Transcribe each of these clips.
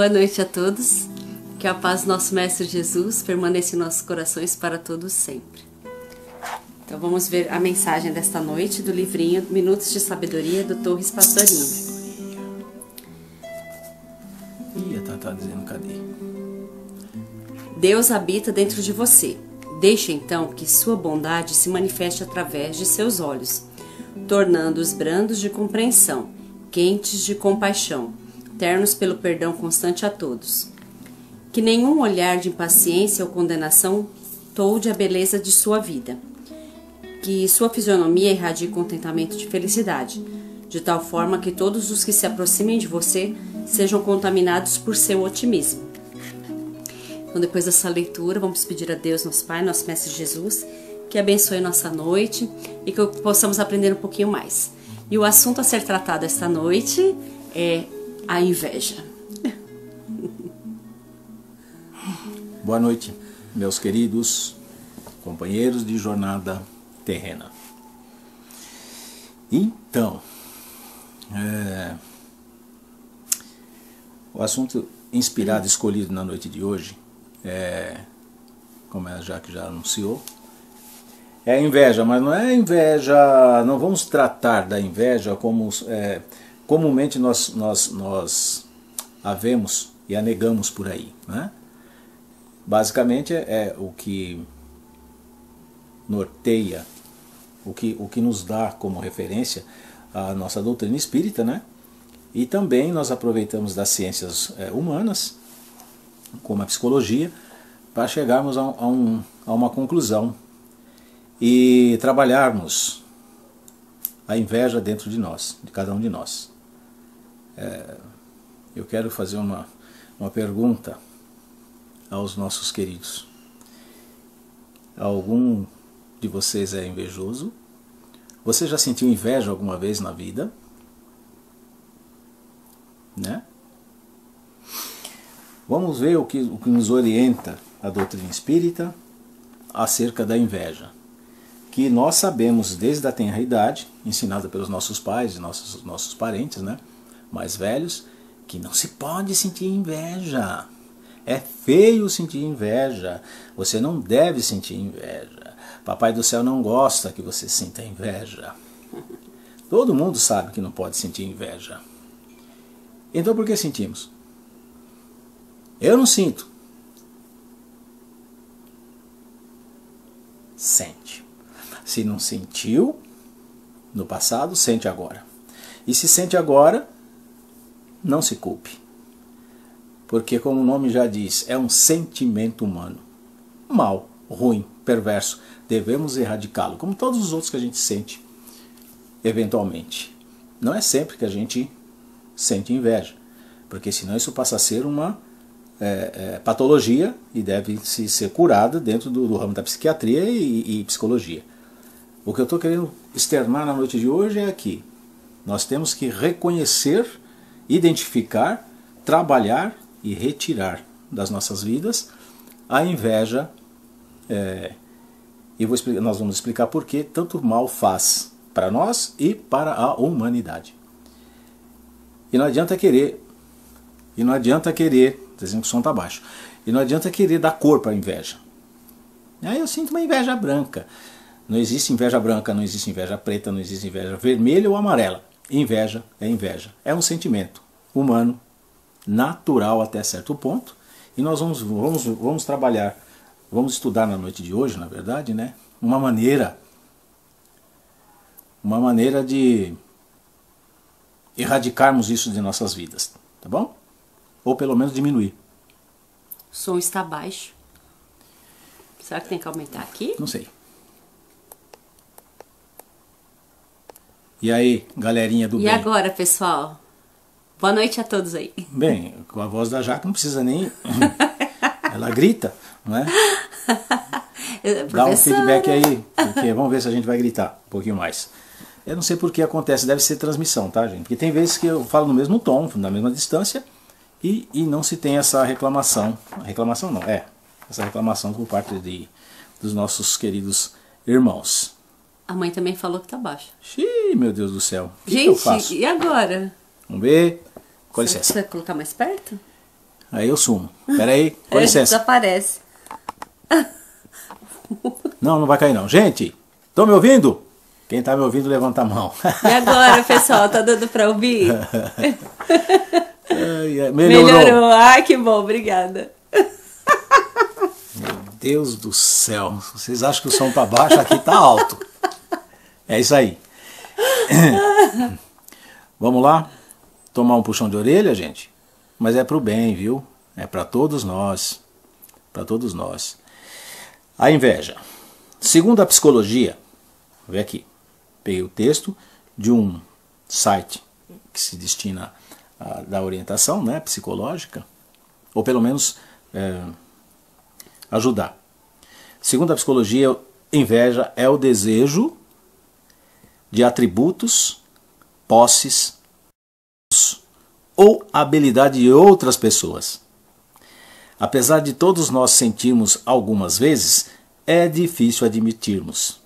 Boa noite a todos. Que a paz do nosso Mestre Jesus permaneça em nossos corações para todos sempre. Então vamos ver a mensagem desta noite do livrinho Minutos de Sabedoria do Torres Pastorinho. Tá dizendo, cadê? Deus habita dentro de você. Deixe então que sua bondade se manifeste através de seus olhos, tornando-os brandos de compreensão, quentes de compaixão, ternos pelo perdão constante a todos. Que nenhum olhar de impaciência ou condenação tolde a beleza de sua vida. Que sua fisionomia irradie contentamento de felicidade, de tal forma que todos os que se aproximem de você sejam contaminados por seu otimismo. Então, depois dessa leitura, vamos pedir a Deus, nosso Pai, nosso Mestre Jesus, que abençoe nossa noite e que possamos aprender um pouquinho mais. E o assunto a ser tratado esta noite é a inveja. Boa noite, meus queridos companheiros de jornada terrena. Então, o assunto inspirado, escolhido na noite de hoje, como a Jaque já anunciou, é a inveja, mas não é inveja, não vamos tratar da inveja como comumente nós a vemos e a negamos por aí, né? Basicamente é o que norteia, o que nos dá como referência a nossa doutrina espírita, né? E também nós aproveitamos das ciências humanas, como a psicologia, para chegarmos a uma conclusão e trabalharmos a inveja dentro de nós, de cada um de nós. Eu quero fazer uma pergunta aos nossos queridos. Algum de vocês é invejoso? Você já sentiu inveja alguma vez na vida? Né? Vamos ver o que nos orienta a doutrina espírita acerca da inveja, que nós sabemos desde a tenra idade, ensinada pelos nossos pais e nossos parentes, né, mais velhos, que não se pode sentir inveja. É feio sentir inveja. Você não deve sentir inveja. Papai do céu não gosta que você sinta inveja. Todo mundo sabe que não pode sentir inveja. Então por que sentimos? Eu não sinto. Sente. Se não sentiu no passado, sente agora. E se sente agora, não se culpe. Porque, como o nome já diz, é um sentimento humano. Mal, ruim, perverso. Devemos erradicá-lo, como todos os outros que a gente sente, eventualmente. Não é sempre que a gente sente inveja, porque senão isso passa a ser uma patologia e deve ser curada dentro do ramo da psiquiatria e psicologia. O que eu estou querendo externar na noite de hoje é que nós temos que reconhecer, identificar, trabalhar e retirar das nossas vidas a inveja, e nós vamos explicar por que tanto mal faz para nós e para a humanidade. E não adianta querer, dizendo que o som está baixo, e não adianta querer dar cor para a inveja. Aí eu sinto uma inveja branca. Não existe inveja branca, não existe inveja preta, não existe inveja vermelha ou amarela. Inveja é inveja. É um sentimento humano, natural até certo ponto, e nós vamos trabalhar, vamos estudar na noite de hoje, na verdade, né, uma maneira de erradicarmos isso de nossas vidas, tá bom? Ou pelo menos diminuir. O som está baixo. Será que tem que aumentar aqui? Não sei. E aí, galerinha do bem? E agora, pessoal? Boa noite a todos aí. Bem, com a voz da Jaque não precisa nem... Ela grita, não é? Dá um feedback aí, porque vamos ver se a gente vai gritar um pouquinho mais. Eu não sei por que acontece, deve ser transmissão, tá, gente? Porque tem vezes que eu falo no mesmo tom, na mesma distância, e não se tem essa reclamação. Reclamação não, essa reclamação por parte dos nossos queridos irmãos. A mãe também falou que tá baixo. Xiii, meu Deus do céu. O que gente, eu faço? E agora? Vamos ver. Com licença. Você vai colocar mais perto? aí eu sumo. Pera aí, com licença. Desaparece. Não vai cair não. Gente, estão me ouvindo? Quem está me ouvindo, levanta a mão. E agora, pessoal, tá dando para ouvir? Melhorou. Ai, que bom, obrigada. Meu Deus do céu. Vocês acham que o som tá baixo? Aqui tá alto. É isso aí. Vamos lá? Tomar um puxão de orelha, gente? Mas é pro bem, viu? É para todos nós. Para todos nós. A inveja. Segundo a psicologia, vou ver aqui. Peguei o texto de um site que se destina a dar orientação, né, psicológica, ou pelo menos ajudar. Segundo a psicologia, inveja é o desejo de atributos, posses ou habilidade de outras pessoas. Apesar de todos nós sentirmos algumas vezes, é difícil admitirmos.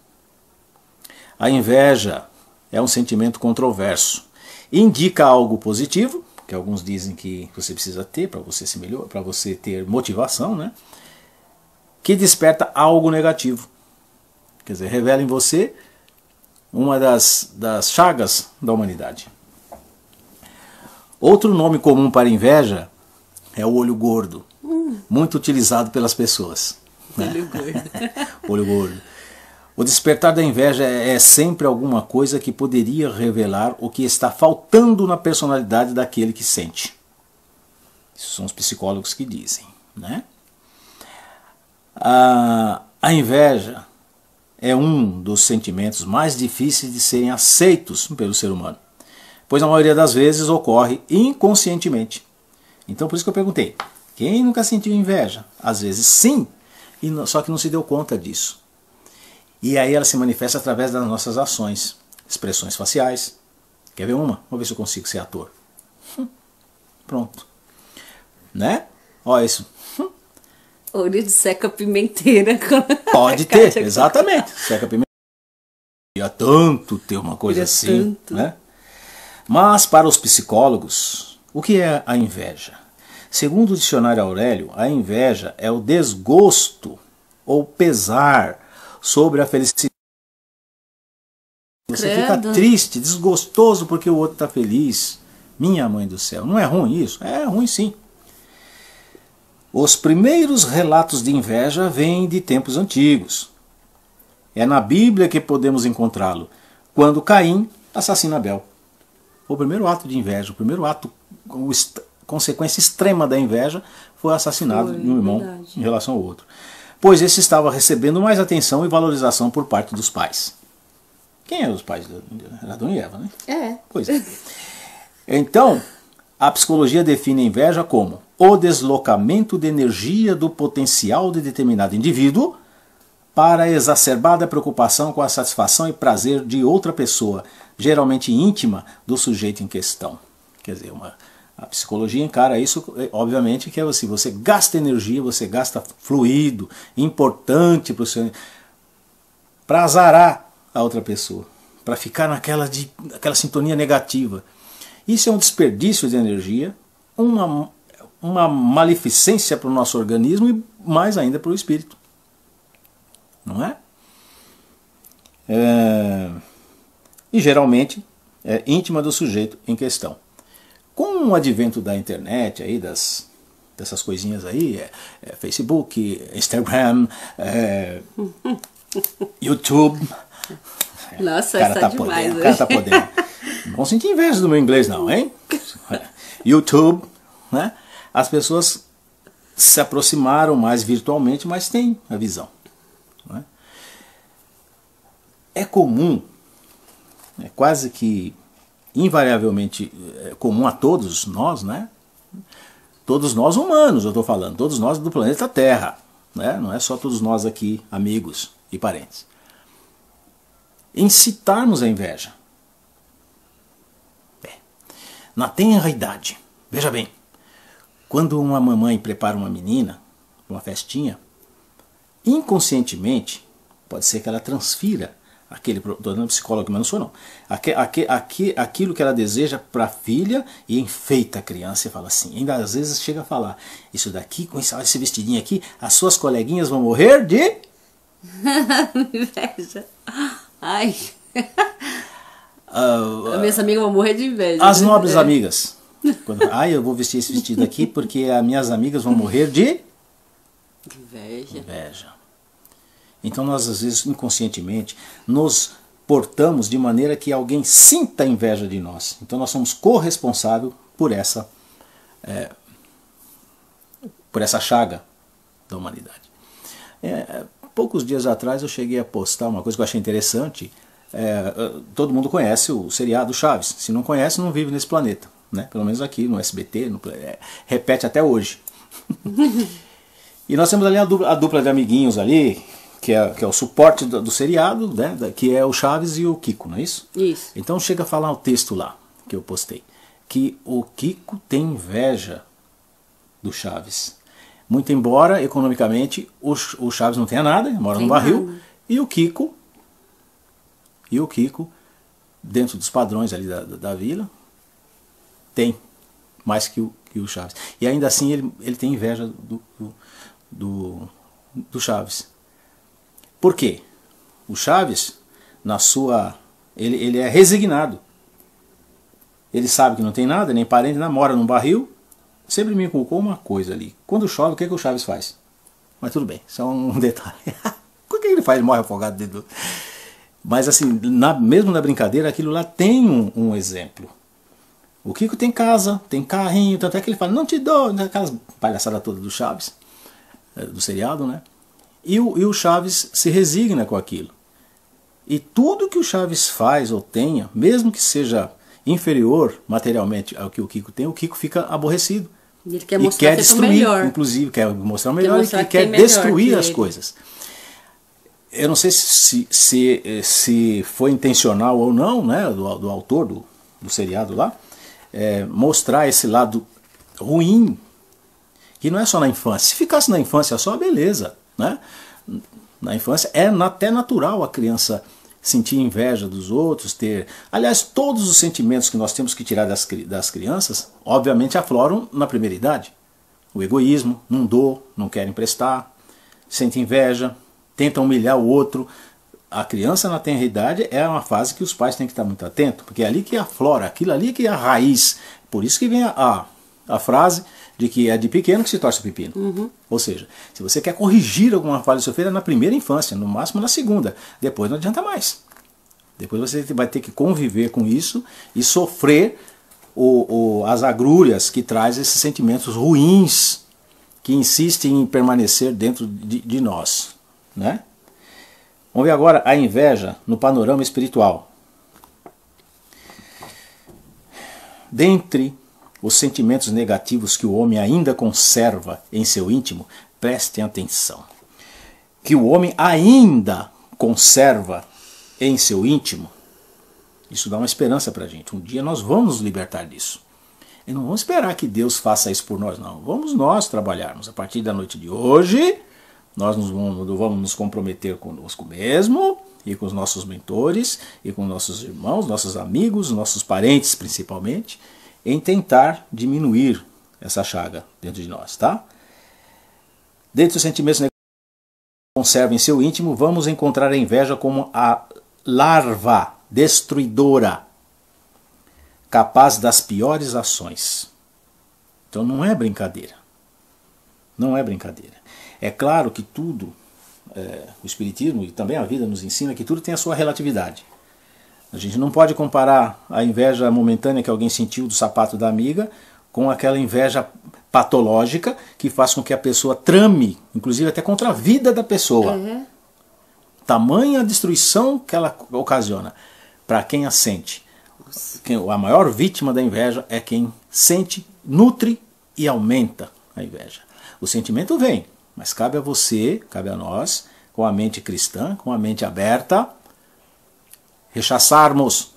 A inveja é um sentimento controverso. Indica algo positivo, que alguns dizem que você precisa ter para você se melhorar, para você ter motivação, né? Que desperta algo negativo. Quer dizer, revela em você uma das chagas da humanidade. Outro nome comum para inveja é o olho gordo, muito utilizado pelas pessoas. Olho gordo. Olho gordo. O despertar da inveja é sempre alguma coisa que poderia revelar o que está faltando na personalidade daquele que sente. Isso são os psicólogos que dizem, né? A inveja é um dos sentimentos mais difíceis de serem aceitos pelo ser humano, pois a maioria das vezes ocorre inconscientemente. Então por isso que eu perguntei, quem nunca sentiu inveja? Às vezes sim, só que não se deu conta disso. E aí ela se manifesta através das nossas ações, expressões faciais. Quer ver uma? Vamos ver se eu consigo ser ator. Pronto. Né? Olha isso. Olho de seca-pimenteira. Pode ter, exatamente. Seca-pimenteira. Queria tanto ter uma coisa assim. Né? Mas para os psicólogos, o que é a inveja? Segundo o dicionário Aurélio, a inveja é o desgosto ou pesar sobre a felicidade. Você fica triste, desgostoso porque o outro está feliz. Minha mãe do céu, não é ruim isso? É ruim sim. Os primeiros relatos de inveja vêm de tempos antigos. É na Bíblia que podemos encontrá-lo, quando Caim assassina Abel. O primeiro ato de inveja, o primeiro ato, consequência extrema da inveja, foi o assassinato de um irmão em relação ao outro. Pois esse estava recebendo mais atenção e valorização por parte dos pais. Quem eram os pais? Era Adão e Eva, né? É. Pois é. Então, a psicologia define a inveja como o deslocamento de energia do potencial de determinado indivíduo para a exacerbada preocupação com a satisfação e prazer de outra pessoa, geralmente íntima do sujeito em questão. Quer dizer, a psicologia encara isso, obviamente, que é assim, você gasta energia, você gasta fluido, importante para azarar a outra pessoa, para ficar naquela sintonia negativa. Isso é um desperdício de energia, uma maleficência para o nosso organismo e mais ainda para o espírito. Não é? E geralmente é íntima do sujeito em questão. Com o advento da internet, aí, dessas coisinhas aí, Facebook, Instagram, YouTube. Nossa, cara tá demais podendo, o cara tá podendo. Não vão sentir inveja do meu inglês não, hein? YouTube, né? As pessoas se aproximaram mais virtualmente, mas têm a visão. Né? É comum, é quase que invariavelmente comum a todos nós, né? Todos nós humanos, eu estou falando, todos nós do planeta Terra, né? Não é só todos nós aqui, amigos e parentes. Incitarmos a inveja. Na tenra idade, veja bem, quando uma mamãe prepara uma menina, uma festinha, inconscientemente, pode ser que ela transfira Estou dando psicólogo, mas não sou não. Aquilo que ela deseja para a filha e enfeita a criança e fala assim. Ainda às vezes chega a falar, isso daqui, com esse vestidinho aqui, as suas coleguinhas vão morrer de... inveja. Ai. As minhas amigas vão morrer de inveja. As nobres amigas. Eu vou vestir esse vestido aqui porque as minhas amigas vão morrer de... inveja. Então nós às vezes inconscientemente nos portamos de maneira que alguém sinta inveja de nós. Então nós somos corresponsáveis por essa chaga da humanidade. Poucos dias atrás eu cheguei a postar uma coisa que eu achei interessante. Todo mundo conhece o seriado Chaves. Se não conhece, não vive nesse planeta, né? Pelo menos aqui no SBT, repete até hoje. E nós temos ali a dupla de amiguinhos ali, que é o suporte do seriado, né? Que é o Chaves e o Kiko, não é isso? Isso. Então chega a falar o texto lá, que eu postei, que o Kiko tem inveja do Chaves. Muito embora, economicamente, o Chaves não tenha nada, mora no barril, e o Kiko, dentro dos padrões ali da vila, tem mais que o Chaves. E ainda assim ele tem inveja do Chaves. Por quê? O Chaves, ele é resignado. Ele sabe que não tem nada, nem parente, mora num barril. Sempre me inculcou uma coisa ali. Quando chove, o que o Chaves faz? Mas tudo bem, só um detalhe. O que ele faz? Ele morre afogado dentro do... Mas assim, mesmo na brincadeira, aquilo lá tem um exemplo. O Kiko tem casa, tem carrinho, tanto é que ele fala, não te dou, aquelas palhaçadas todas do Chaves, do seriado, né? E o Chaves se resigna com aquilo. E tudo que o Chaves faz ou tenha, mesmo que seja inferior materialmente ao que o Kiko tem, o Kiko fica aborrecido. Ele quer mostrar quer destruir, melhor. Inclusive, quer mostrar o melhor e quer destruir as coisas. Eu não sei se foi intencional ou não, né, do autor do seriado lá, mostrar esse lado ruim, que não é só na infância. Se ficasse na infância só, beleza, né? Na infância é até natural a criança sentir inveja dos outros, aliás, todos os sentimentos que nós temos que tirar das crianças, obviamente afloram na primeira idade. O egoísmo, não dou, não quero emprestar, sente inveja, tenta humilhar o outro. A criança na tenra idade é uma fase que os pais têm que estar muito atentos, porque é ali que aflora, aquilo ali que é a raiz. Por isso que vem a frase de que é de pequeno que se torce o pepino. Uhum. Ou seja, se você quer corrigir alguma falha do seu filho, é na primeira infância, no máximo na segunda. Depois não adianta mais. Depois você vai ter que conviver com isso e sofrer as agrulhas que traz esses sentimentos ruins que insistem em permanecer dentro de nós, né? Vamos ver agora a inveja no panorama espiritual. Dentre os sentimentos negativos que o homem ainda conserva em seu íntimo, prestem atenção. Que o homem ainda conserva em seu íntimo, isso dá uma esperança para a gente. Um dia nós vamos nos libertar disso. E não vamos esperar que Deus faça isso por nós, não. Vamos nós trabalharmos. A partir da noite de hoje, nós vamos nos comprometer conosco mesmo, e com os nossos mentores, e com nossos irmãos, nossos amigos, nossos parentes principalmente, em tentar diminuir essa chaga dentro de nós, tá? Dentre os sentimentos negativos que conserva em seu íntimo, vamos encontrar a inveja como a larva destruidora, capaz das piores ações. Então não é brincadeira. Não é brincadeira. É claro que tudo, o Espiritismo e também a vida nos ensina que tudo tem a sua relatividade. A gente não pode comparar a inveja momentânea que alguém sentiu do sapato da amiga com aquela inveja patológica que faz com que a pessoa trame, inclusive até contra a vida da pessoa. Uhum. Tamanha destruição que ela ocasiona para quem a sente. A maior vítima da inveja é quem sente, nutre e aumenta a inveja. O sentimento vem, mas cabe a você, cabe a nós, com a mente cristã, com a mente aberta, rechaçarmos,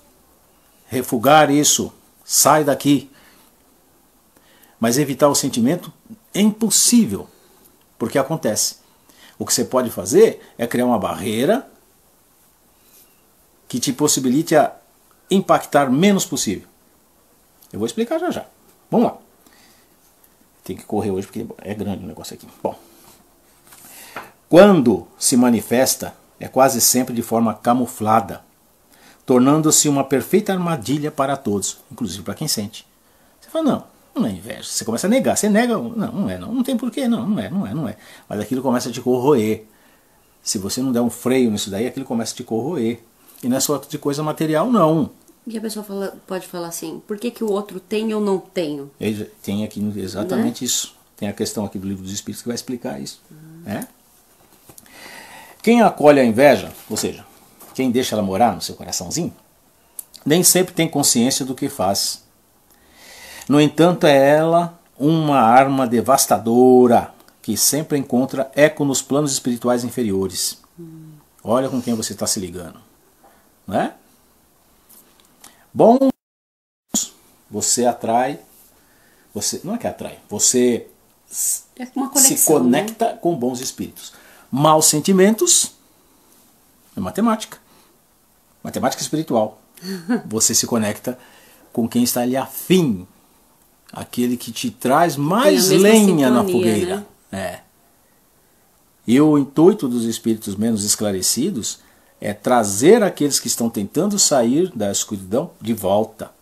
refugar isso, sai daqui. Mas evitar o sentimento é impossível, porque acontece. O que você pode fazer é criar uma barreira que te possibilite a impactar menos possível. Eu vou explicar já já. Vamos lá. Tem que correr hoje porque é grande o negócio aqui. Bom, quando se manifesta, é quase sempre de forma camuflada, tornando-se uma perfeita armadilha para todos, inclusive para quem sente. Você fala, não é inveja. Você começa a negar. Você nega, não tem porquê, não é. Mas aquilo começa a te corroer. Se você não der um freio nisso daí, aquilo começa a te corroer. E não é só de coisa material, não. E a pessoa pode falar assim, por que o outro tem e eu não tenho? Tem aqui exatamente isso. Tem a questão aqui do Livro dos Espíritos que vai explicar isso. Quem acolhe a inveja, ou seja, quem deixa ela morar no seu coraçãozinho, nem sempre tem consciência do que faz. No entanto, é ela uma arma devastadora que sempre encontra eco nos planos espirituais inferiores. Olha com quem você está se ligando. Não é? Bom, você atrai, não é que atrai, você uma conexão, se conecta, né, com bons espíritos. Maus sentimentos é matemática espiritual. Você se conecta com quem está ali afim, aquele que te traz mais lenha na fogueira. Né? E o intuito dos espíritos menos esclarecidos é trazer aqueles que estão tentando sair da escuridão de volta,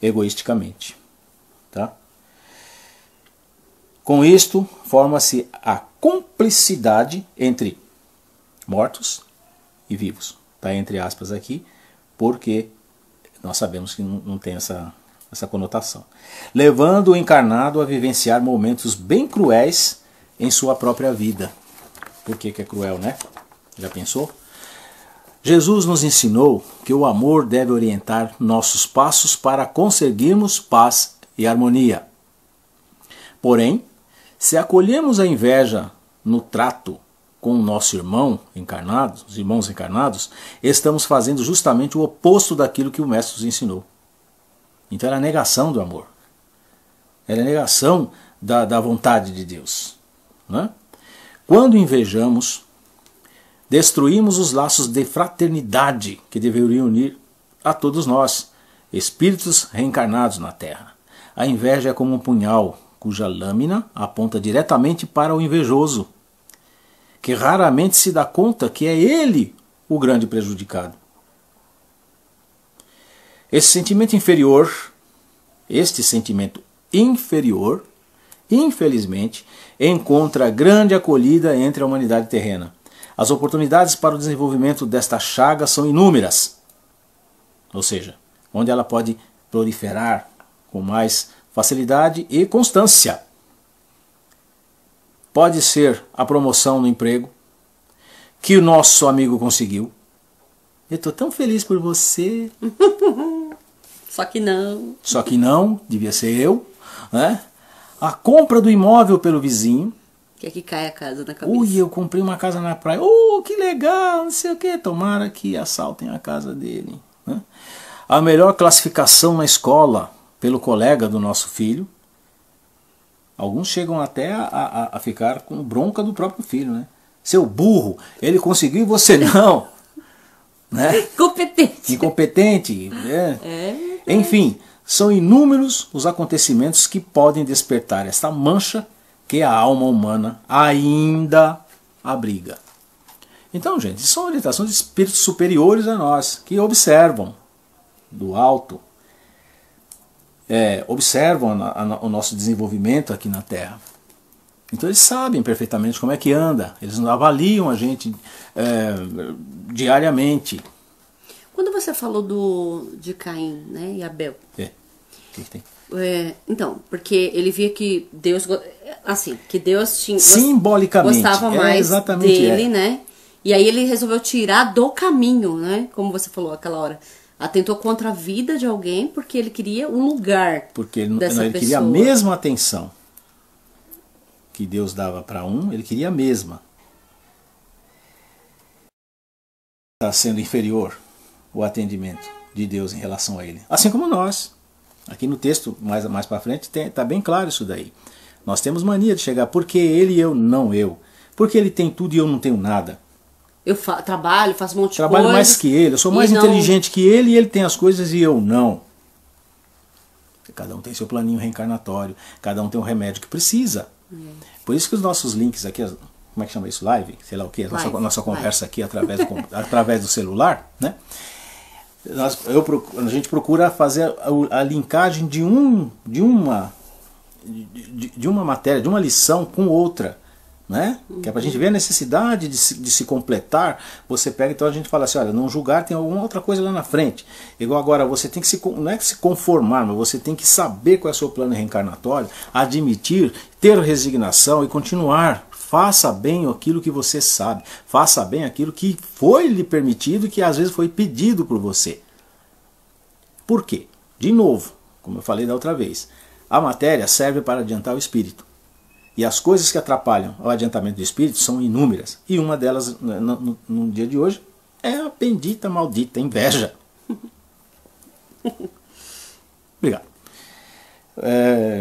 egoisticamente. Tá? Com isto, forma-se a cumplicidade entre mortos e vivos. Está entre aspas aqui, porque nós sabemos que não tem essa conotação. Levando o encarnado a vivenciar momentos bem cruéis em sua própria vida. Por que é cruel, né? Já pensou? Jesus nos ensinou que o amor deve orientar nossos passos para conseguirmos paz e harmonia. Porém, se acolhemos a inveja no trato com o nosso irmão encarnado, os irmãos encarnados, estamos fazendo justamente o oposto daquilo que o Mestre nos ensinou. Então era a negação do amor. Era a negação da vontade de Deus. Né? Quando invejamos, destruímos os laços de fraternidade que deveriam unir a todos nós, espíritos reencarnados na Terra. A inveja é como um punhal cuja lâmina aponta diretamente para o invejoso, que raramente se dá conta que é ele o grande prejudicado. Este sentimento inferior, infelizmente, encontra grande acolhida entre a humanidade terrena. As oportunidades para o desenvolvimento desta chaga são inúmeras, ou seja, onde ela pode proliferar com mais facilidade e constância. Pode ser a promoção no emprego que o nosso amigo conseguiu. Eu estou tão feliz por você. Só que não. Só que não, devia ser eu. Né? A compra do imóvel pelo vizinho. Que é que cai a casa na cabeça. Ui, eu comprei uma casa na praia. Oh, que legal, não sei o que. Tomara que assaltem a casa dele. Né? A melhor classificação na escola pelo colega do nosso filho. Alguns chegam até a ficar com bronca do próprio filho. Né? Seu burro, ele conseguiu e você não. Né? Incompetente. Enfim, são inúmeros os acontecimentos que podem despertar esta mancha que a alma humana ainda abriga. Então, gente, são orientações de espíritos superiores a nós, que observam do alto, observam o nosso desenvolvimento aqui na Terra. Então eles sabem perfeitamente como é que anda, eles avaliam a gente diariamente. Quando você falou de Caim, né, e Abel. O que tem? Então, porque ele via que Deus, assim, que Deus tinha, simbolicamente gostava mais dele, né? E aí ele resolveu tirar do caminho, né? Como você falou aquela hora. Atentou contra a vida de alguém porque ele queria um lugar. Porque ele queria a mesma atenção que Deus dava para um, ele queria a mesma. Está sendo inferior o atendimento de Deus em relação a ele. Assim como nós. Aqui no texto, mais para frente, está bem claro isso daí. Nós temos mania de chegar, porque ele e eu, não eu. Porque ele tem tudo e eu não tenho nada. Eu trabalho, faço um monte de coisa. Trabalho mais que ele, eu sou mais inteligente que ele e ele tem as coisas e eu não. Cada um tem seu planinho reencarnatório, cada um tem um remédio que precisa. Por isso que os nossos links aqui, como é que chama isso? Live? Sei lá o que, nossa conversa aqui através do celular, né? A gente procura fazer a linkagem de uma matéria, de uma lição com outra, né? Que é para a gente ver a necessidade de se completar. Você pega, então a gente fala assim, olha, não julgar, tem alguma outra coisa lá na frente. Igual agora, você tem que não é que se conformar, mas você tem que saber qual é o seu plano reencarnatório, admitir, ter resignação e continuar. Faça bem aquilo que você sabe, faça bem aquilo que foi lhe permitido e que às vezes foi pedido por você. Por quê? De novo, como eu falei da outra vez, a matéria serve para adiantar o espírito. E as coisas que atrapalham o adiantamento do espírito são inúmeras. E uma delas, no dia de hoje, é a bendita, maldita inveja. Obrigado.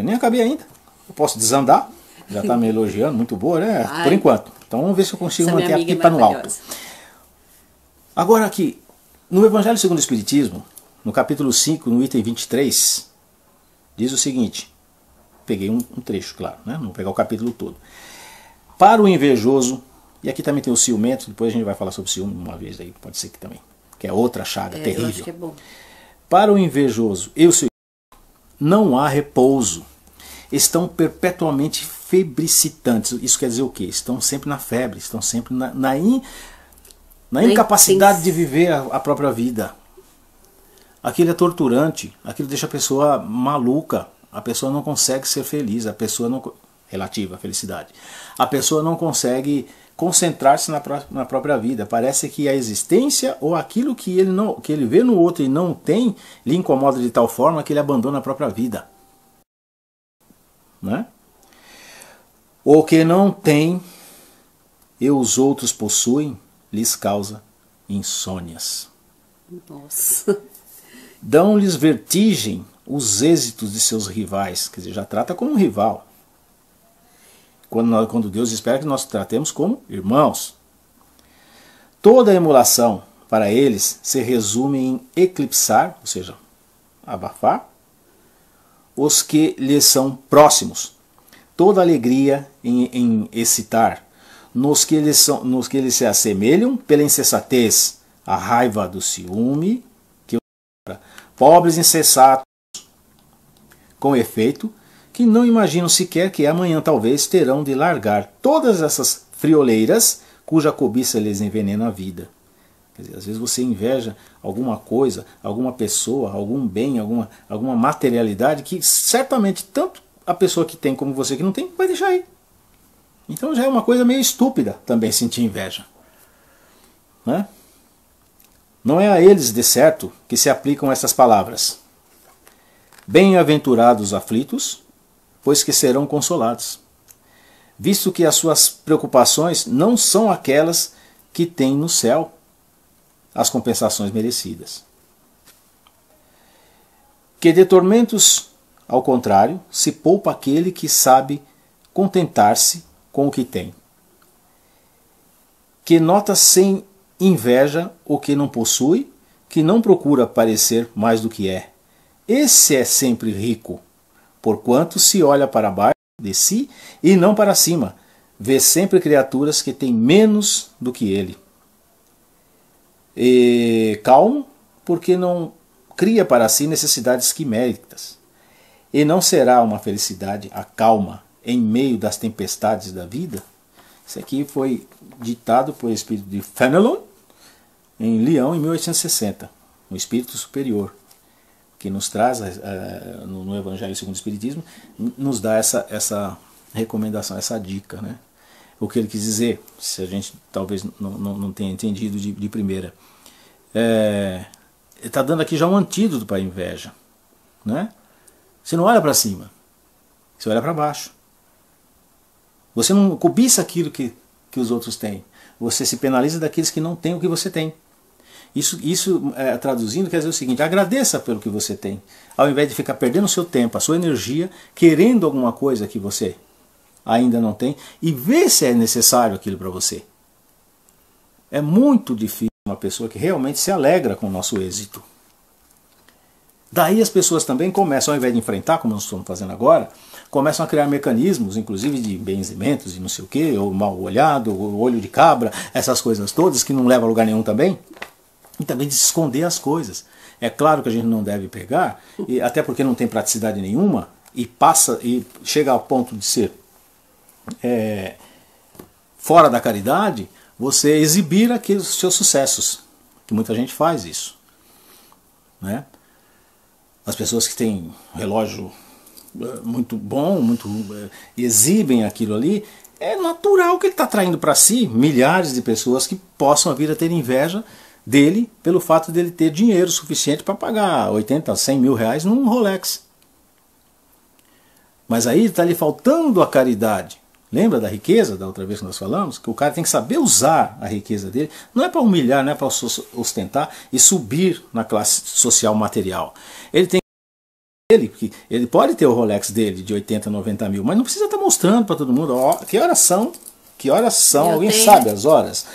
Nem acabei ainda. Eu posso desandar. Já está me elogiando, muito boa, né? Ai, por enquanto. Então vamos ver se eu consigo manter a pipa no alto. Agora aqui, no Evangelho segundo o Espiritismo, no capítulo 5, no item 23, diz o seguinte. Peguei um trecho, claro, né? Não vou pegar o capítulo todo. Para o invejoso, e aqui também tem o ciumento, depois a gente vai falar sobre ciúme uma vez, aí pode ser que também, que é outra chaga terrível. Eu acho que é bom. Para o invejoso e o seu não há repouso. Estão perpetuamente febricitantes. Isso quer dizer o quê? Estão sempre na febre, estão sempre na incapacidade de viver a própria vida. Aquilo é torturante, aquilo deixa a pessoa maluca. A pessoa não consegue ser feliz, a pessoa não, relativa à felicidade. A pessoa não consegue concentrar-se na própria vida. Parece que a existência ou aquilo que ele vê no outro e não tem, lhe incomoda de tal forma que ele abandona a própria vida. Né? O que não tem e os outros possuem, lhes causa insônias. Nossa. Dão-lhes vertigem os êxitos de seus rivais, quer dizer, já trata como um rival. Quando Deus espera que nós tratemos como irmãos. Toda emulação para eles se resume em eclipsar, ou seja, abafar, os que lhes são próximos. Toda alegria em excitar nos que eles se assemelham pela insensatez, a raiva do ciúme, que pobres insensatos, com efeito, que não imaginam sequer que amanhã talvez terão de largar todas essas frioleiras cuja cobiça lhes envenena a vida. Quer dizer, às vezes você inveja alguma coisa, alguma pessoa, algum bem, alguma materialidade que certamente tanto a pessoa que tem como você que não tem vai deixar aí. Então já é uma coisa meio estúpida também sentir inveja. Né? Não é a eles, de certo, que se aplicam essas palavras. Bem-aventurados os aflitos, pois que serão consolados, visto que as suas preocupações não são aquelas que têm no céu as compensações merecidas. Que de tormentos, ao contrário, se poupa aquele que sabe contentar-se com o que tem. Que nota sem inveja o que não possui, que não procura parecer mais do que é. Esse é sempre rico, porquanto se olha para baixo de si e não para cima, vê sempre criaturas que têm menos do que ele. E calmo, porque não cria para si necessidades quiméricas. E não será uma felicidade a calma em meio das tempestades da vida? Isso aqui foi ditado por espírito de Fenelon em Lyon em 1860, um espírito superior, que nos traz no Evangelho segundo o Espiritismo, nos dá essa recomendação, essa dica, né? O que ele quis dizer, se a gente talvez não tenha entendido de primeira. Ele está dando aqui já um antídoto para a inveja. Né? Você não olha para cima, você olha para baixo. Você não cobiça aquilo que os outros têm. Você se penaliza daqueles que não têm o que você tem. Isso traduzindo, quer dizer o seguinte: agradeça pelo que você tem, ao invés de ficar perdendo o seu tempo, a sua energia, querendo alguma coisa que você ainda não tem, e ver se é necessário aquilo para você. É muito difícil uma pessoa que realmente se alegra com o nosso êxito. Daí as pessoas também começam, ao invés de enfrentar, como nós estamos fazendo agora, começam a criar mecanismos, inclusive de benzimentos e não sei o que, ou mal olhado, ou olho de cabra, essas coisas todas que não levam a lugar nenhum também, e também de se esconder as coisas. É claro que a gente não deve pegar, e até porque não tem praticidade nenhuma, e chega ao ponto de ser fora da caridade, você exibir aqueles seus sucessos, que muita gente faz isso, né? As pessoas que têm relógio muito bom, e exibem aquilo ali, é natural que ele está atraindo para si milhares de pessoas que possam vir a ter inveja dele pelo fato dele ter dinheiro suficiente para pagar 80, 100 mil reais num Rolex. Mas aí está lhe faltando a caridade. Lembra da riqueza, da outra vez que nós falamos? Que o cara tem que saber usar a riqueza dele. Não é para humilhar, não é para ostentar e subir na classe social material. Ele pode ter o Rolex dele de 80, 90 mil, mas não precisa estar mostrando para todo mundo. Ó, que horas são? Que horas são? Alguém sabe as horas?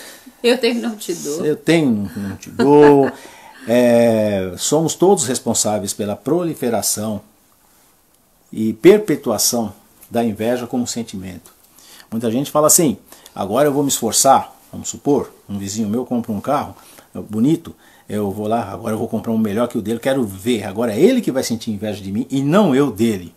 Eu tenho, não te dou. Eu tenho, não te dou. Somos todos responsáveis pela proliferação e perpetuação da inveja como sentimento. Muita gente fala assim, agora eu vou me esforçar, vamos supor, um vizinho meu compra um carro bonito, eu vou lá, agora eu vou comprar um melhor que o dele, quero ver, agora é ele que vai sentir inveja de mim e não eu dele.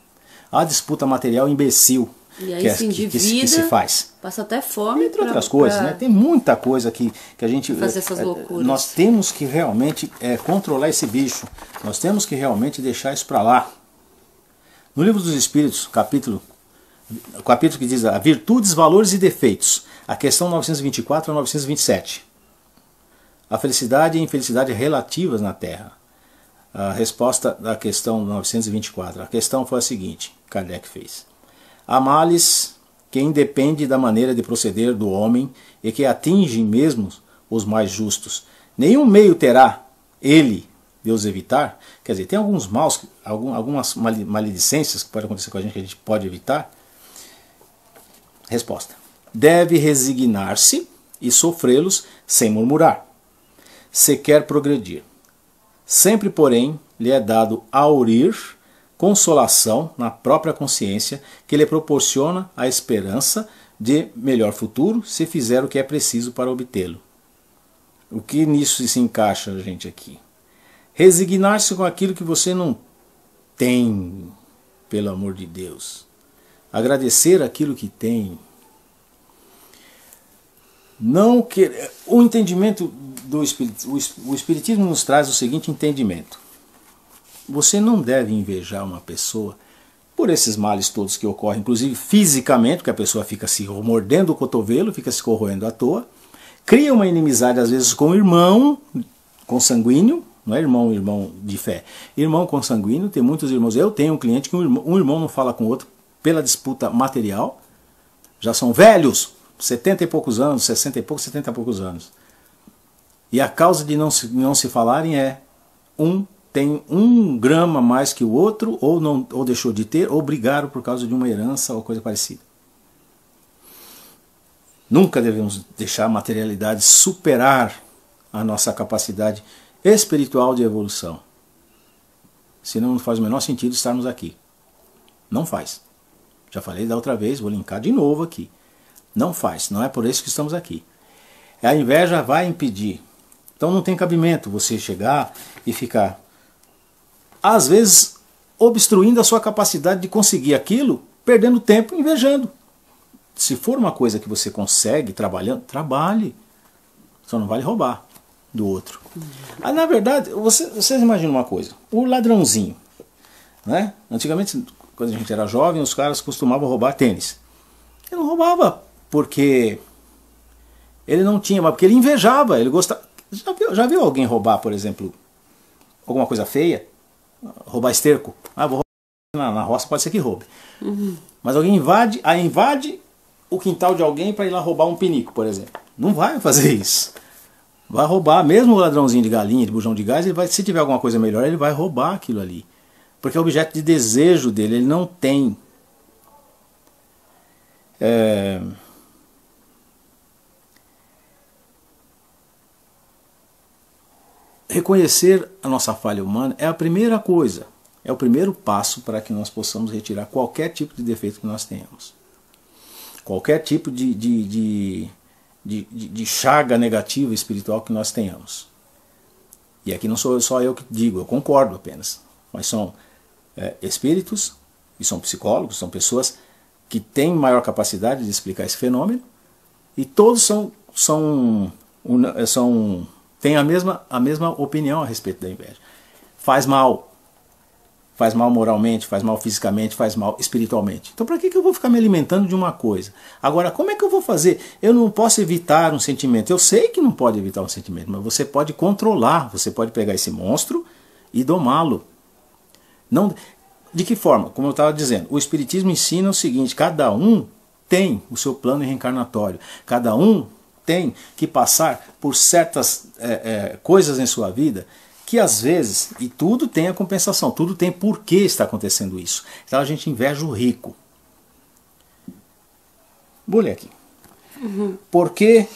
A disputa material imbecil e aí que se faz. Passa até fome. Entre outras coisas, né? Tem muita coisa que a gente... fazer essas loucuras. Nós temos que realmente controlar esse bicho, nós temos que realmente deixar isso para lá. No Livro dos Espíritos, capítulo que diz Virtudes, Valores e Defeitos, a questão 924 a 927. A felicidade e a infelicidade relativas na Terra. A resposta da questão 924. A questão foi a seguinte, Kardec fez. Há males que independem da maneira de proceder do homem e que atingem mesmo os mais justos. Nenhum meio terá ele de os evitar. Quer dizer, tem alguns maus, algumas maledicências que podem acontecer com a gente pode evitar. Resposta. Deve resignar-se e sofrê-los sem murmurar, se quer progredir. Sempre, porém, lhe é dado aurir consolação na própria consciência que lhe proporciona a esperança de melhor futuro se fizer o que é preciso para obtê-lo. O que nisso se encaixa, gente, aqui? Resignar-se com aquilo que você não tem, pelo amor de Deus. Agradecer aquilo que tem. Não querer. O entendimento do Espiritismo, o Espiritismo nos traz o seguinte entendimento. Você não deve invejar uma pessoa por esses males todos que ocorrem, inclusive fisicamente, porque a pessoa fica se mordendo o cotovelo, fica se corroendo à toa, cria uma inimizade às vezes com o irmão consanguíneo, não é irmão de fé, irmão consanguíneo, tem muitos irmãos. Eu tenho um cliente que um irmão não fala com o outro pela disputa material, já são velhos, 70 e poucos anos, 60 e poucos, 70 e poucos anos. E a causa de não se falarem é um tem 1 grama mais que o outro, ou deixou de ter, ou brigaram por causa de uma herança ou coisa parecida. Nunca devemos deixar a materialidade superar a nossa capacidade espiritual de evolução. Senão não faz o menor sentido estarmos aqui. Não faz. Já falei da outra vez, vou linkar de novo aqui. Não faz, não é por isso que estamos aqui. A inveja vai impedir. Então não tem cabimento você chegar e ficar, às vezes, obstruindo a sua capacidade de conseguir aquilo, perdendo tempo invejando. Se for uma coisa que você consegue trabalhando, trabalhe. Só não vale roubar do outro. Na verdade, vocês imaginam uma coisa. O ladrãozinho, né? Antigamente, quando a gente era jovem, os caras costumavam roubar tênis. Ele não roubava porque ele não tinha, mas porque ele invejava, ele gostava. Já viu alguém roubar, por exemplo, alguma coisa feia? Roubar esterco? Vou roubar na roça, pode ser que roube. Mas alguém invade o quintal de alguém para ir lá roubar um pinico, por exemplo. Não vai fazer isso. Vai roubar, mesmo o ladrãozinho de galinha, de bujão de gás, se tiver alguma coisa melhor, ele vai roubar aquilo ali. Porque é objeto de desejo dele, ele não tem. reconhecer a nossa falha humana é a primeira coisa, é o primeiro passo para que nós possamos retirar qualquer tipo de defeito que nós tenhamos. Qualquer tipo de chaga negativa espiritual que nós tenhamos. E aqui não sou só eu que digo, eu concordo apenas. Mas são espíritos, e são psicólogos, são pessoas que têm maior capacidade de explicar esse fenômeno, e todos têm a mesma opinião a respeito da inveja. Faz mal moralmente, faz mal fisicamente, faz mal espiritualmente. Então para que eu vou ficar me alimentando de uma coisa? Agora, como é que eu vou fazer? Eu não posso evitar um sentimento. Eu sei que não pode evitar um sentimento, mas você pode controlar, você pode pegar esse monstro e domá-lo. Não, de que forma? Como eu estava dizendo, o Espiritismo ensina o seguinte: cada um tem o seu plano reencarnatório, cada um tem que passar por certas coisas em sua vida que às vezes, e tudo tem a compensação, tudo tem por que está acontecendo isso. Então a gente inveja o rico. Vou ler aqui. Por que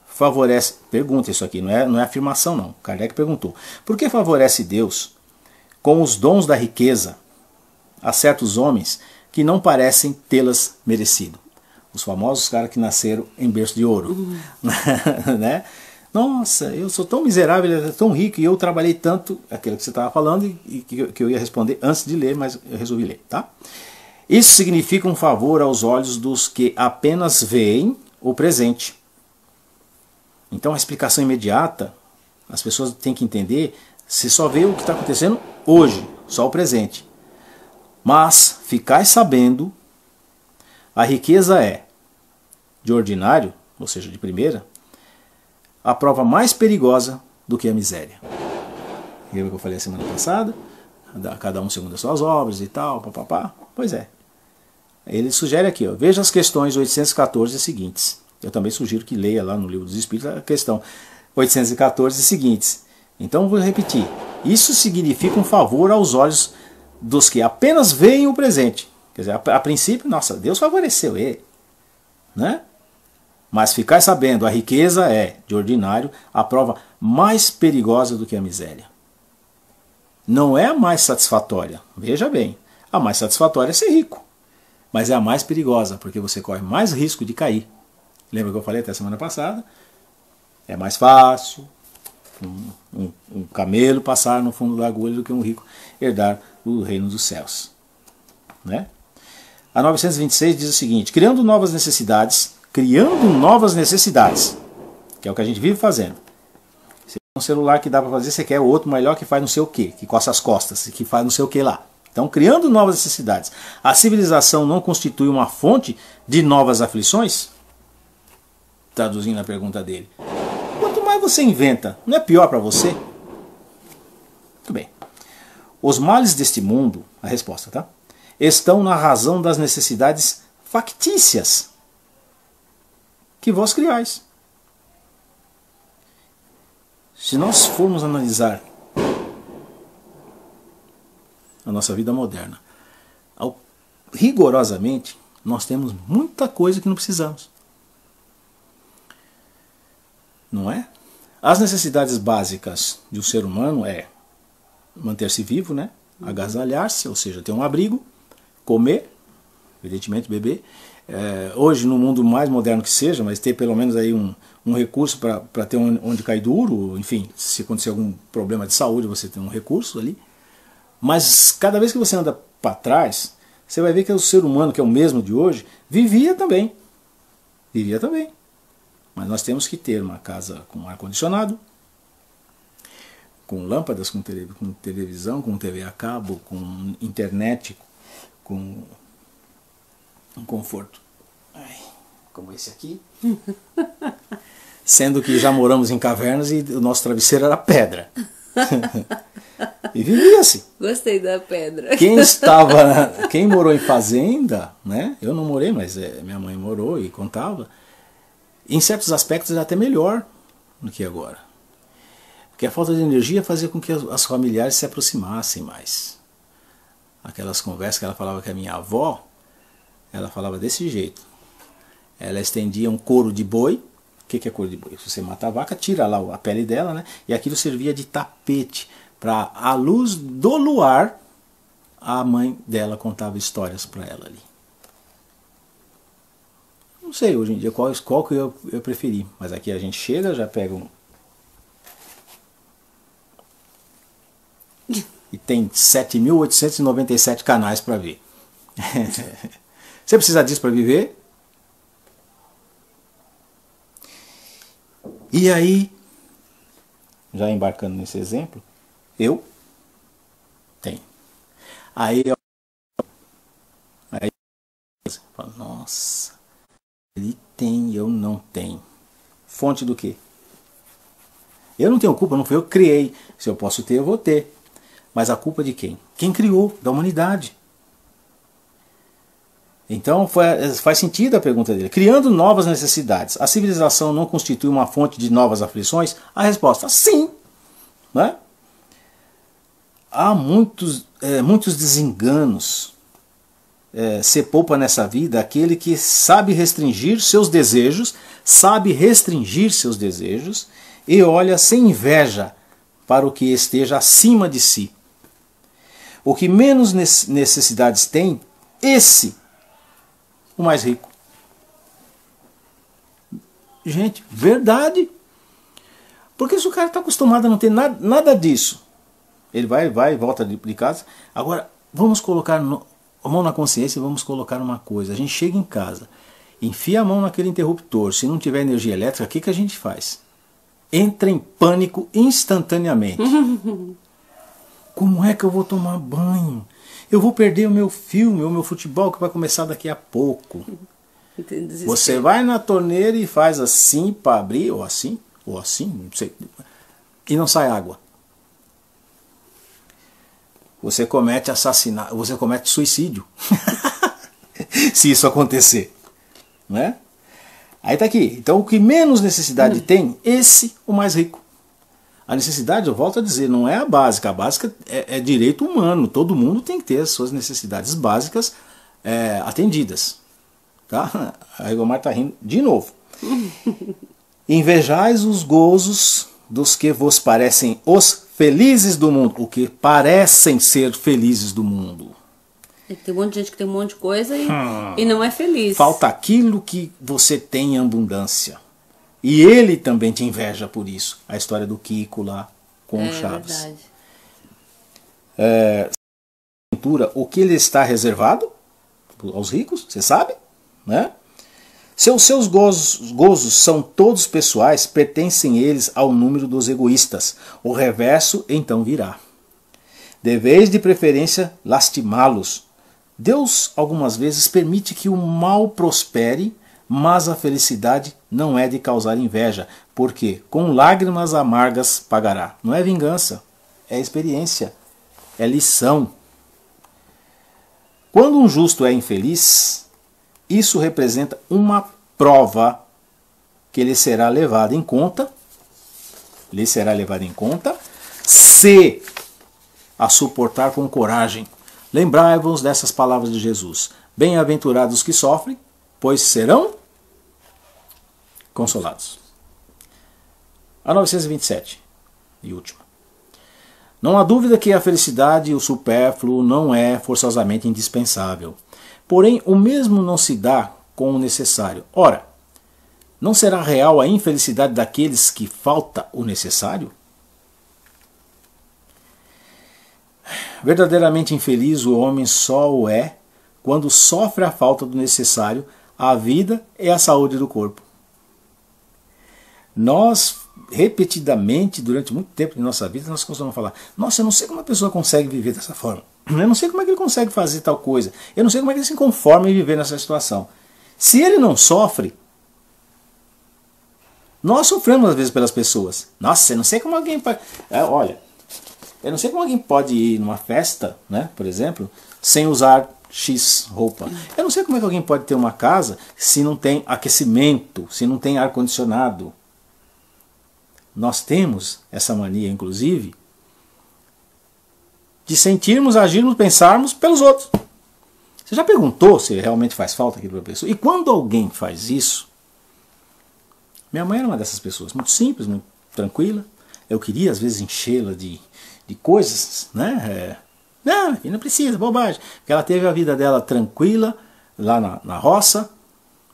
favorece... Pergunta isso aqui, não é afirmação não. Kardec perguntou. Por que favorece Deus com os dons da riqueza a certos homens que não parecem tê-las merecido? Os famosos caras que nasceram em berço de ouro. Né? Nossa, eu sou tão miserável, ele é tão rico e eu trabalhei tanto, aquilo que você estava falando e que eu ia responder antes de ler, mas eu resolvi ler, tá? Isso significa um favor aos olhos dos que apenas veem o presente. Então a explicação imediata, as pessoas têm que entender, se só vê o que está acontecendo hoje, só o presente. Mas ficai sabendo, a riqueza é, de ordinário, ou seja, de primeira, a prova mais perigosa do que a miséria. Lembra que eu falei a semana passada? Cada um segundo as suas obras e tal, papapá. Pois é. Ele sugere aqui, ó, veja as questões 814 seguintes. Eu também sugiro que leia lá no Livro dos Espíritos a questão 814 seguintes. Então vou repetir. Isso significa um favor aos olhos dos que apenas veem o presente. Quer dizer, a princípio, nossa, Deus favoreceu ele. Né? Mas ficai sabendo, a riqueza é, de ordinário, a prova mais perigosa do que a miséria. Não é a mais satisfatória, veja bem, a mais satisfatória é ser rico, mas é a mais perigosa, porque você corre mais risco de cair. Lembra que eu falei até semana passada? É mais fácil um camelo passar no fundo da agulha do que um rico herdar o reino dos céus. Né? A 926 diz o seguinte: criando novas necessidades, que é o que a gente vive fazendo. Você tem um celular que dá para fazer, você quer outro melhor que faz não sei o que, que coça as costas, que faz não sei o que lá. Então, criando novas necessidades, a civilização não constitui uma fonte de novas aflições? Traduzindo a pergunta dele. Quanto mais você inventa, não é pior para você? Muito bem. Os males deste mundo, a resposta, tá? Estão na razão das necessidades factícias que vós criais. Se nós formos analisar a nossa vida moderna, rigorosamente, nós temos muita coisa que não precisamos. Não é? As necessidades básicas de um ser humano é manter-se vivo, né? Agasalhar-se, ou seja, ter um abrigo, comer, evidentemente beber. Hoje, no mundo mais moderno que seja, mas ter pelo menos aí um recurso para ter onde cair duro, enfim, se acontecer algum problema de saúde, você tem um recurso ali. Mas cada vez que você anda para trás, você vai ver que o ser humano, que é o mesmo de hoje, vivia também. Vivia também. Mas nós temos que ter uma casa com ar-condicionado, com lâmpadas, com televisão, com TV a cabo, com internet, com um conforto como esse aqui. Sendo que já moramos em cavernas e o nosso travesseiro era pedra. E vivia-se. Gostei da pedra. Quem morou em fazenda, né? Eu não morei, mas minha mãe morou e contava. Em certos aspectos era até melhor do que agora. Porque a falta de energia fazia com que as familiares se aproximassem mais. Aquelas conversas que ela falava com a minha avó, ela falava desse jeito. Ela estendia um couro de boi que é couro de boi? Você mata a vaca, tira lá a pele dela, né? E aquilo servia de tapete para a luz do luar. A mãe dela contava histórias para ela ali. Não sei hoje em dia qual que eu preferi, mas aqui a gente chega, já pega um... E tem 7.897 canais para ver. Você precisa disso para viver? E aí, já embarcando nesse exemplo, eu tenho. Aí você fala, nossa, ele tem, eu não tenho. Fonte do quê? Eu não tenho culpa, não fui eu que criei. Se eu posso ter, eu vou ter. Mas a culpa de quem? Quem criou? Da humanidade. Então faz sentido a pergunta dele. Criando novas necessidades, a civilização não constitui uma fonte de novas aflições? A resposta, sim. Né? Há muitos desenganos. Se poupa nessa vida aquele que sabe restringir seus desejos, e olha sem inveja para o que esteja acima de si. O que menos necessidades tem, esse, o mais rico. Gente, verdade. Porque se o cara está acostumado a não ter nada disso, ele vai e volta de casa. Agora, vamos colocar a mão na consciência e vamos colocar uma coisa. A gente chega em casa, enfia a mão naquele interruptor. Se não tiver energia elétrica, o que a gente faz? Entra em pânico instantaneamente. Como é que eu vou tomar banho? Eu vou perder o meu filme, o meu futebol que vai começar daqui a pouco. Você vai na torneira e faz assim para abrir, ou assim, não sei, e não sai água. Você comete assassinato, você comete suicídio. Se isso acontecer. Né? Aí tá aqui. Então o que menos necessidade tem, esse o mais rico. A necessidade, eu volto a dizer, não é a básica. A básica é direito humano. Todo mundo tem que ter as suas necessidades básicas atendidas. Tá? A Egomar está rindo de novo. Invejais os gozos dos que vos parecem os felizes do mundo. O que parecem ser felizes do mundo. Tem um monte de gente que tem um monte de coisa e não é feliz. Falta aquilo que você tem em abundância. E ele também te inveja por isso. A história do Kiko lá com o Chaves. Verdade. O que ele está reservado aos ricos, você sabe? Né? Seus gozos são todos pessoais, pertencem eles ao número dos egoístas. O reverso então virá. Deveis de preferência lastimá-los. Deus algumas vezes permite que o mal prospere, mas a felicidade não é de causar inveja, porque com lágrimas amargas pagará. Não é vingança, é experiência, é lição. Quando um justo é infeliz, isso representa uma prova que lhe será levada em conta, se a suportar com coragem. Lembrai-vos dessas palavras de Jesus. Bem-aventurados os que sofrem, pois serão consolados. A 927 e última. Não há dúvida que a felicidade e o supérfluo não é forçosamente indispensável. Porém, o mesmo não se dá com o necessário. Ora, não será real a infelicidade daqueles que falta o necessário? Verdadeiramente infeliz o homem só o é quando sofre a falta do necessário à vida e à saúde do corpo. Nós, repetidamente, durante muito tempo de nossa vida, nós costumamos falar: nossa, eu não sei como a pessoa consegue viver dessa forma. Eu não sei como é que ele consegue fazer tal coisa. Eu não sei como é que ele se conforma em viver nessa situação. Se ele não sofre, nós sofremos às vezes pelas pessoas. Nossa, eu não sei como alguém pode... Olha, eu não sei como alguém pode ir numa festa, né, por exemplo, sem usar X roupa. Eu não sei como é que alguém pode ter uma casa se não tem aquecimento, se não tem ar-condicionado. Nós temos essa mania, inclusive, de sentirmos, agirmos, pensarmos pelos outros. Você já perguntou se realmente faz falta aquilo para a pessoa? E quando alguém faz isso, Minha mãe era uma dessas pessoas, muito simples, muito tranquila. Eu queria, às vezes, enchê-la de coisas, né? Não, não precisa, bobagem. Porque ela teve a vida dela tranquila, lá na roça,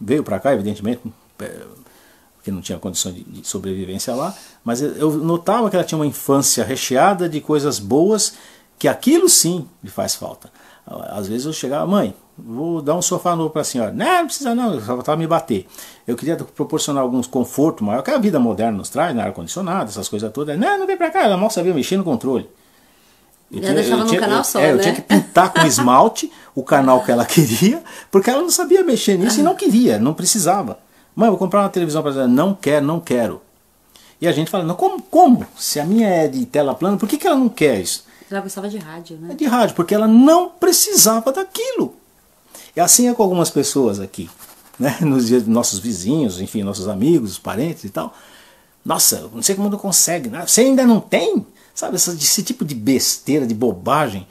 veio para cá, evidentemente, porque não tinha condição de sobrevivência lá, mas eu notava que ela tinha uma infância recheada de coisas boas, que aquilo sim lhe faz falta. Às vezes eu chegava, mãe, vou dar um sofá novo para a senhora. Não precisa não, eu só estava me bater. Eu queria proporcionar alguns conforto maior, que a vida moderna nos traz, né, ar-condicionado, essas coisas todas. Não vem para cá, ela mal sabia mexer no controle. Já deixava no canal só, né? Eu tinha que pintar com esmalte o canal que ela queria, porque ela não sabia mexer nisso e não queria, não precisava. Mãe, vou comprar uma televisão para ela. Não quero. E a gente fala, não, como? Se a minha é de tela plana, por que ela não quer isso? Ela gostava de rádio, né? É de rádio, porque ela não precisava daquilo. E assim é com algumas pessoas aqui, né? Nos dias dos nossos vizinhos, enfim, nossos amigos, parentes e tal. Nossa, não sei como não consegue, né? Você ainda não tem? Sabe, esse tipo de besteira, de bobagem,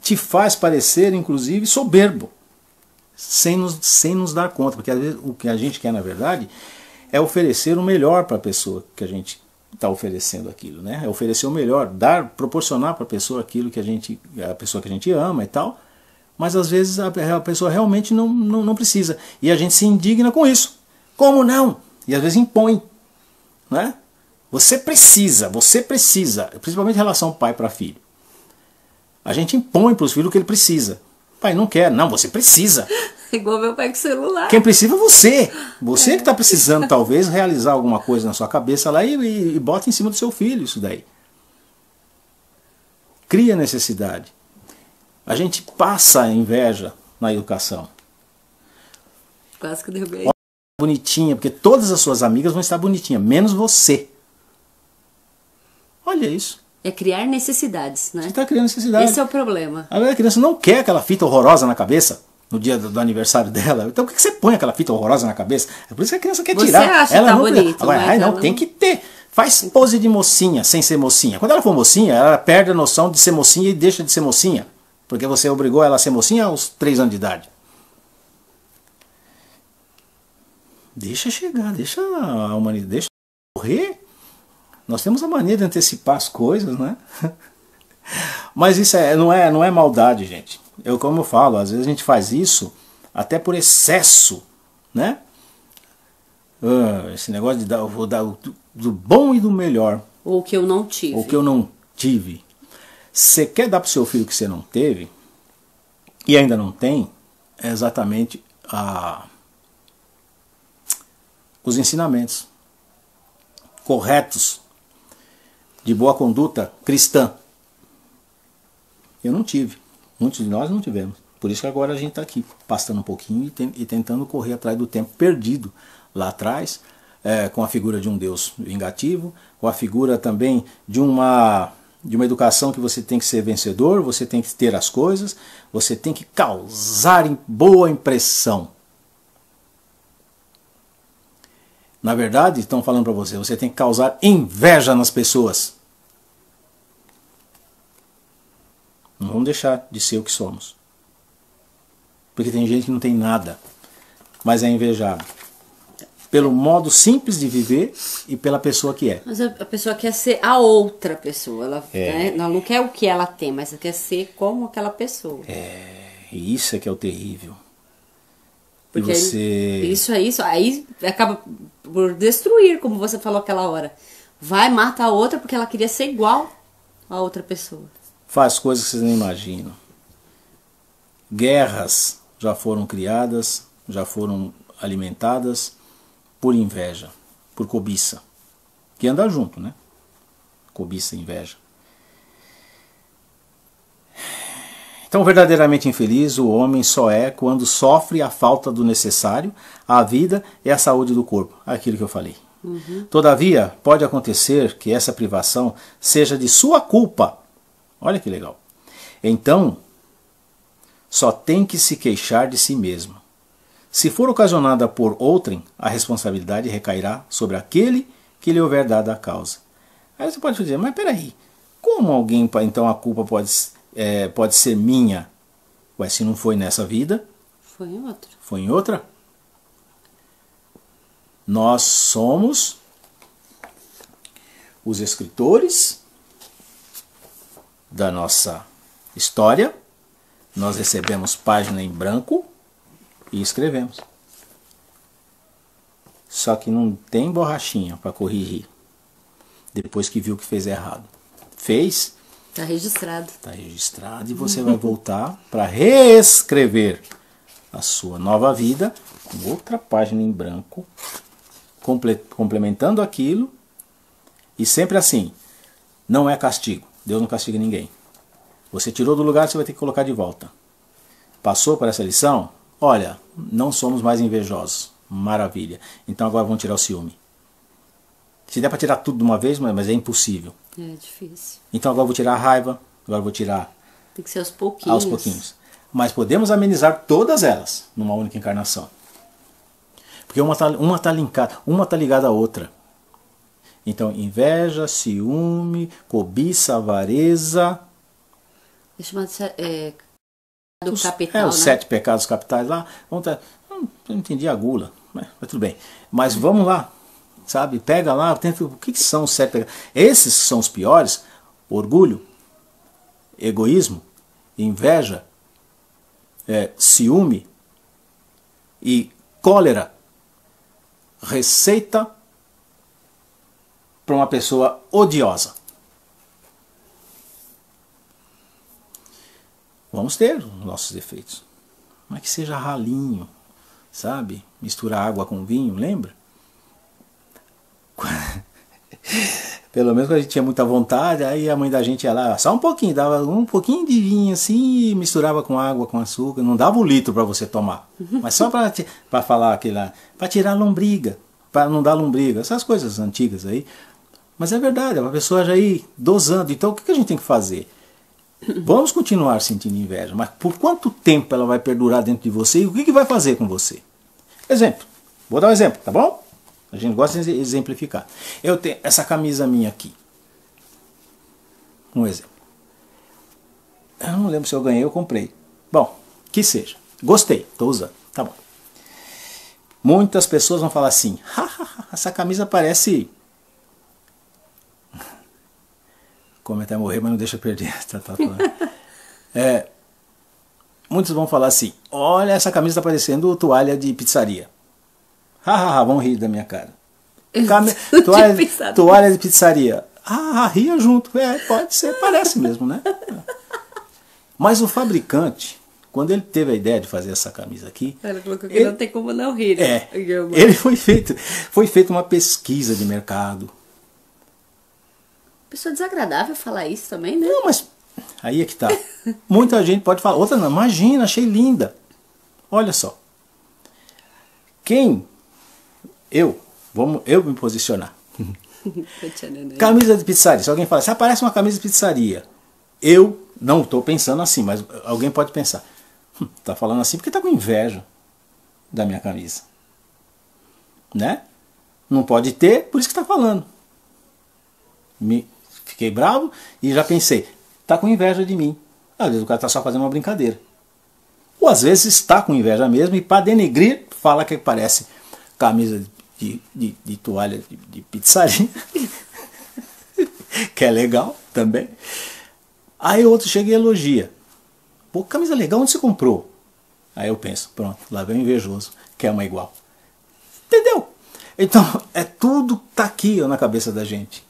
te faz parecer, inclusive, soberbo, sem nos dar conta, porque às vezes o que a gente quer, na verdade, é oferecer o melhor para a pessoa que a gente está oferecendo aquilo, né? É oferecer o melhor, proporcionar para a pessoa aquilo que a pessoa que a gente ama e tal, mas às vezes a pessoa realmente não precisa, e a gente se indigna com isso. Como não? E às vezes impõe, né? Você precisa, principalmente em relação pai para filho. A gente impõe para os filhos o que ele precisa. Pai não quer, não, você precisa. Igual meu pai com o celular. Quem precisa é você. Você que está precisando, talvez, realizar alguma coisa na sua cabeça lá e bota em cima do seu filho isso daí. Cria necessidade. A gente passa a inveja na educação. Quase que derrubei. Olha, bonitinha, porque todas as suas amigas vão estar bonitinhas, menos você. Olha isso. É criar necessidades, né? Você está criando necessidade. Esse é o problema. A criança não quer aquela fita horrorosa na cabeça no dia do aniversário dela. Então por que você põe aquela fita horrorosa na cabeça? É por isso que a criança quer tirar. Você acha ela que tá não, bonito. agora, não, tem que ter. Faz pose de mocinha sem ser mocinha. Quando ela for mocinha, ela perde a noção de ser mocinha e deixa de ser mocinha. Porque você obrigou ela a ser mocinha aos 3 anos de idade. Deixa chegar, deixa a humanidade, deixa correr. Nós temos a mania de antecipar as coisas, né? Mas isso não é maldade, gente. Como eu falo, às vezes a gente faz isso até por excesso, né? Esse negócio de vou dar do bom e do melhor. Ou que eu não tive. Ou que eu não tive. Você quer dar para o seu filho o que você não teve, e ainda não tem, é exatamente os ensinamentos corretos de boa conduta cristã. Eu não tive. Muitos de nós não tivemos. Por isso que agora a gente está aqui, pastando um pouquinho e tentando correr atrás do tempo perdido lá atrás, com a figura de um Deus vingativo, com a figura também de uma educação que você tem que ser vencedor, você tem que ter as coisas, você tem que causar boa impressão. Na verdade, estão falando para você tem que causar inveja nas pessoas. Não vamos deixar de ser o que somos. Porque tem gente que não tem nada, mas é invejado. Pelo modo simples de viver e pela pessoa que é. Mas a pessoa quer ser a outra pessoa. Ela não quer o que ela tem, mas ela quer ser como aquela pessoa. E isso é que é o terrível. Porque isso aí acaba por destruir, como você falou aquela hora. Vai, mata a outra porque ela queria ser igual a outra pessoa. Faz coisas que vocês não imaginam. Guerras já foram criadas, já foram alimentadas por inveja, por cobiça. Que anda junto, né? Cobiça e inveja. Então, verdadeiramente infeliz o homem só é quando sofre a falta do necessário à vida e à saúde do corpo. Aquilo que eu falei. Todavia, pode acontecer que essa privação seja de sua culpa. Olha que legal. Então, só tem que se queixar de si mesmo. Se for ocasionada por outrem, a responsabilidade recairá sobre aquele que lhe houver dado a causa. Aí você pode dizer, mas peraí, como alguém, então a culpa pode ser minha? Ué, se não foi nessa vida, foi em outra. Foi em outra? Nós somos os escritores da nossa história, nós recebemos página em branco e escrevemos. Só que não tem borrachinha para corrigir depois que viu que fez errado. Fez? Está registrado. Está registrado e você vai voltar para reescrever a sua nova vida com outra página em branco, complementando aquilo. E sempre assim, não é castigo. Deus não castiga ninguém. Você tirou do lugar, você vai ter que colocar de volta. Passou por essa lição? Olha, não somos mais invejosos. Maravilha. Então agora vamos tirar o ciúme. Se der para tirar tudo de uma vez, mas é impossível. É difícil. Então agora eu vou tirar a raiva, agora eu vou tirar... Tem que ser aos pouquinhos. Aos pouquinhos. Mas podemos amenizar todas elas numa única encarnação. Porque uma tá ligada à outra. Então, inveja, ciúme, cobiça, avareza... É chamado do capital, os né? 7 pecados capitais lá. Eu não entendi a gula, mas tudo bem. Mas vamos lá, sabe? Pega lá, tenta, o que são os 7 pecados? Esses são os piores: orgulho, egoísmo, inveja, ciúme e cólera. Receita para uma pessoa odiosa. Vamos ter os nossos defeitos, mas que seja ralinho, sabe? Misturar água com vinho, lembra? Pelo menos quando a gente tinha muita vontade, aí a mãe da gente ia lá, só um pouquinho, dava um pouquinho de vinho assim, e misturava com água, com açúcar, não dava 1 litro para você tomar, mas só para falar aquilo lá, para tirar a lombriga, para não dar lombriga, essas coisas antigas aí. Mas é verdade, a pessoa já ir dosando. Então o que a gente tem que fazer? Vamos continuar sentindo inveja, mas por quanto tempo ela vai perdurar dentro de você e o que vai fazer com você? Exemplo, vou dar um exemplo, tá bom? A gente gosta de exemplificar. Eu tenho essa camisa minha aqui. Um exemplo. Eu não lembro se eu ganhei ou comprei. Bom, que seja. Gostei, estou usando, tá bom. Muitas pessoas vão falar assim, essa camisa parece... Como até morrer, mas não deixa perder. Muitos vão falar assim, olha, essa camisa está parecendo toalha de pizzaria. Vão rir da minha cara. Toalha de pizzaria. Ria junto. Pode ser, parece mesmo, né? Mas o fabricante, quando ele teve a ideia de fazer essa camisa aqui... Ela colocou que não tem como não rir. Ele foi feita uma pesquisa de mercado. Pessoa desagradável falar isso também, né? Não, mas aí é que tá. Muita gente pode falar, outra não, imagina, achei linda. Olha só. Eu me posicionar. Camisa de pizzaria. Se alguém falar assim, parece uma camisa de pizzaria. Eu não estou pensando assim, mas alguém pode pensar, tá falando assim porque tá com inveja da minha camisa. Né? Não pode ter, por isso que tá falando. Fiquei bravo e já pensei, tá com inveja de mim. Às vezes o cara tá só fazendo uma brincadeira. Ou às vezes está com inveja mesmo e para denegrir fala que parece camisa de toalha de pizzaria. Que é legal também. Aí outro chega e elogia. Pô, camisa legal, onde você comprou? Aí eu penso, pronto, lá vem o invejoso, quer uma igual. Entendeu? Então, tudo tá aqui na cabeça da gente.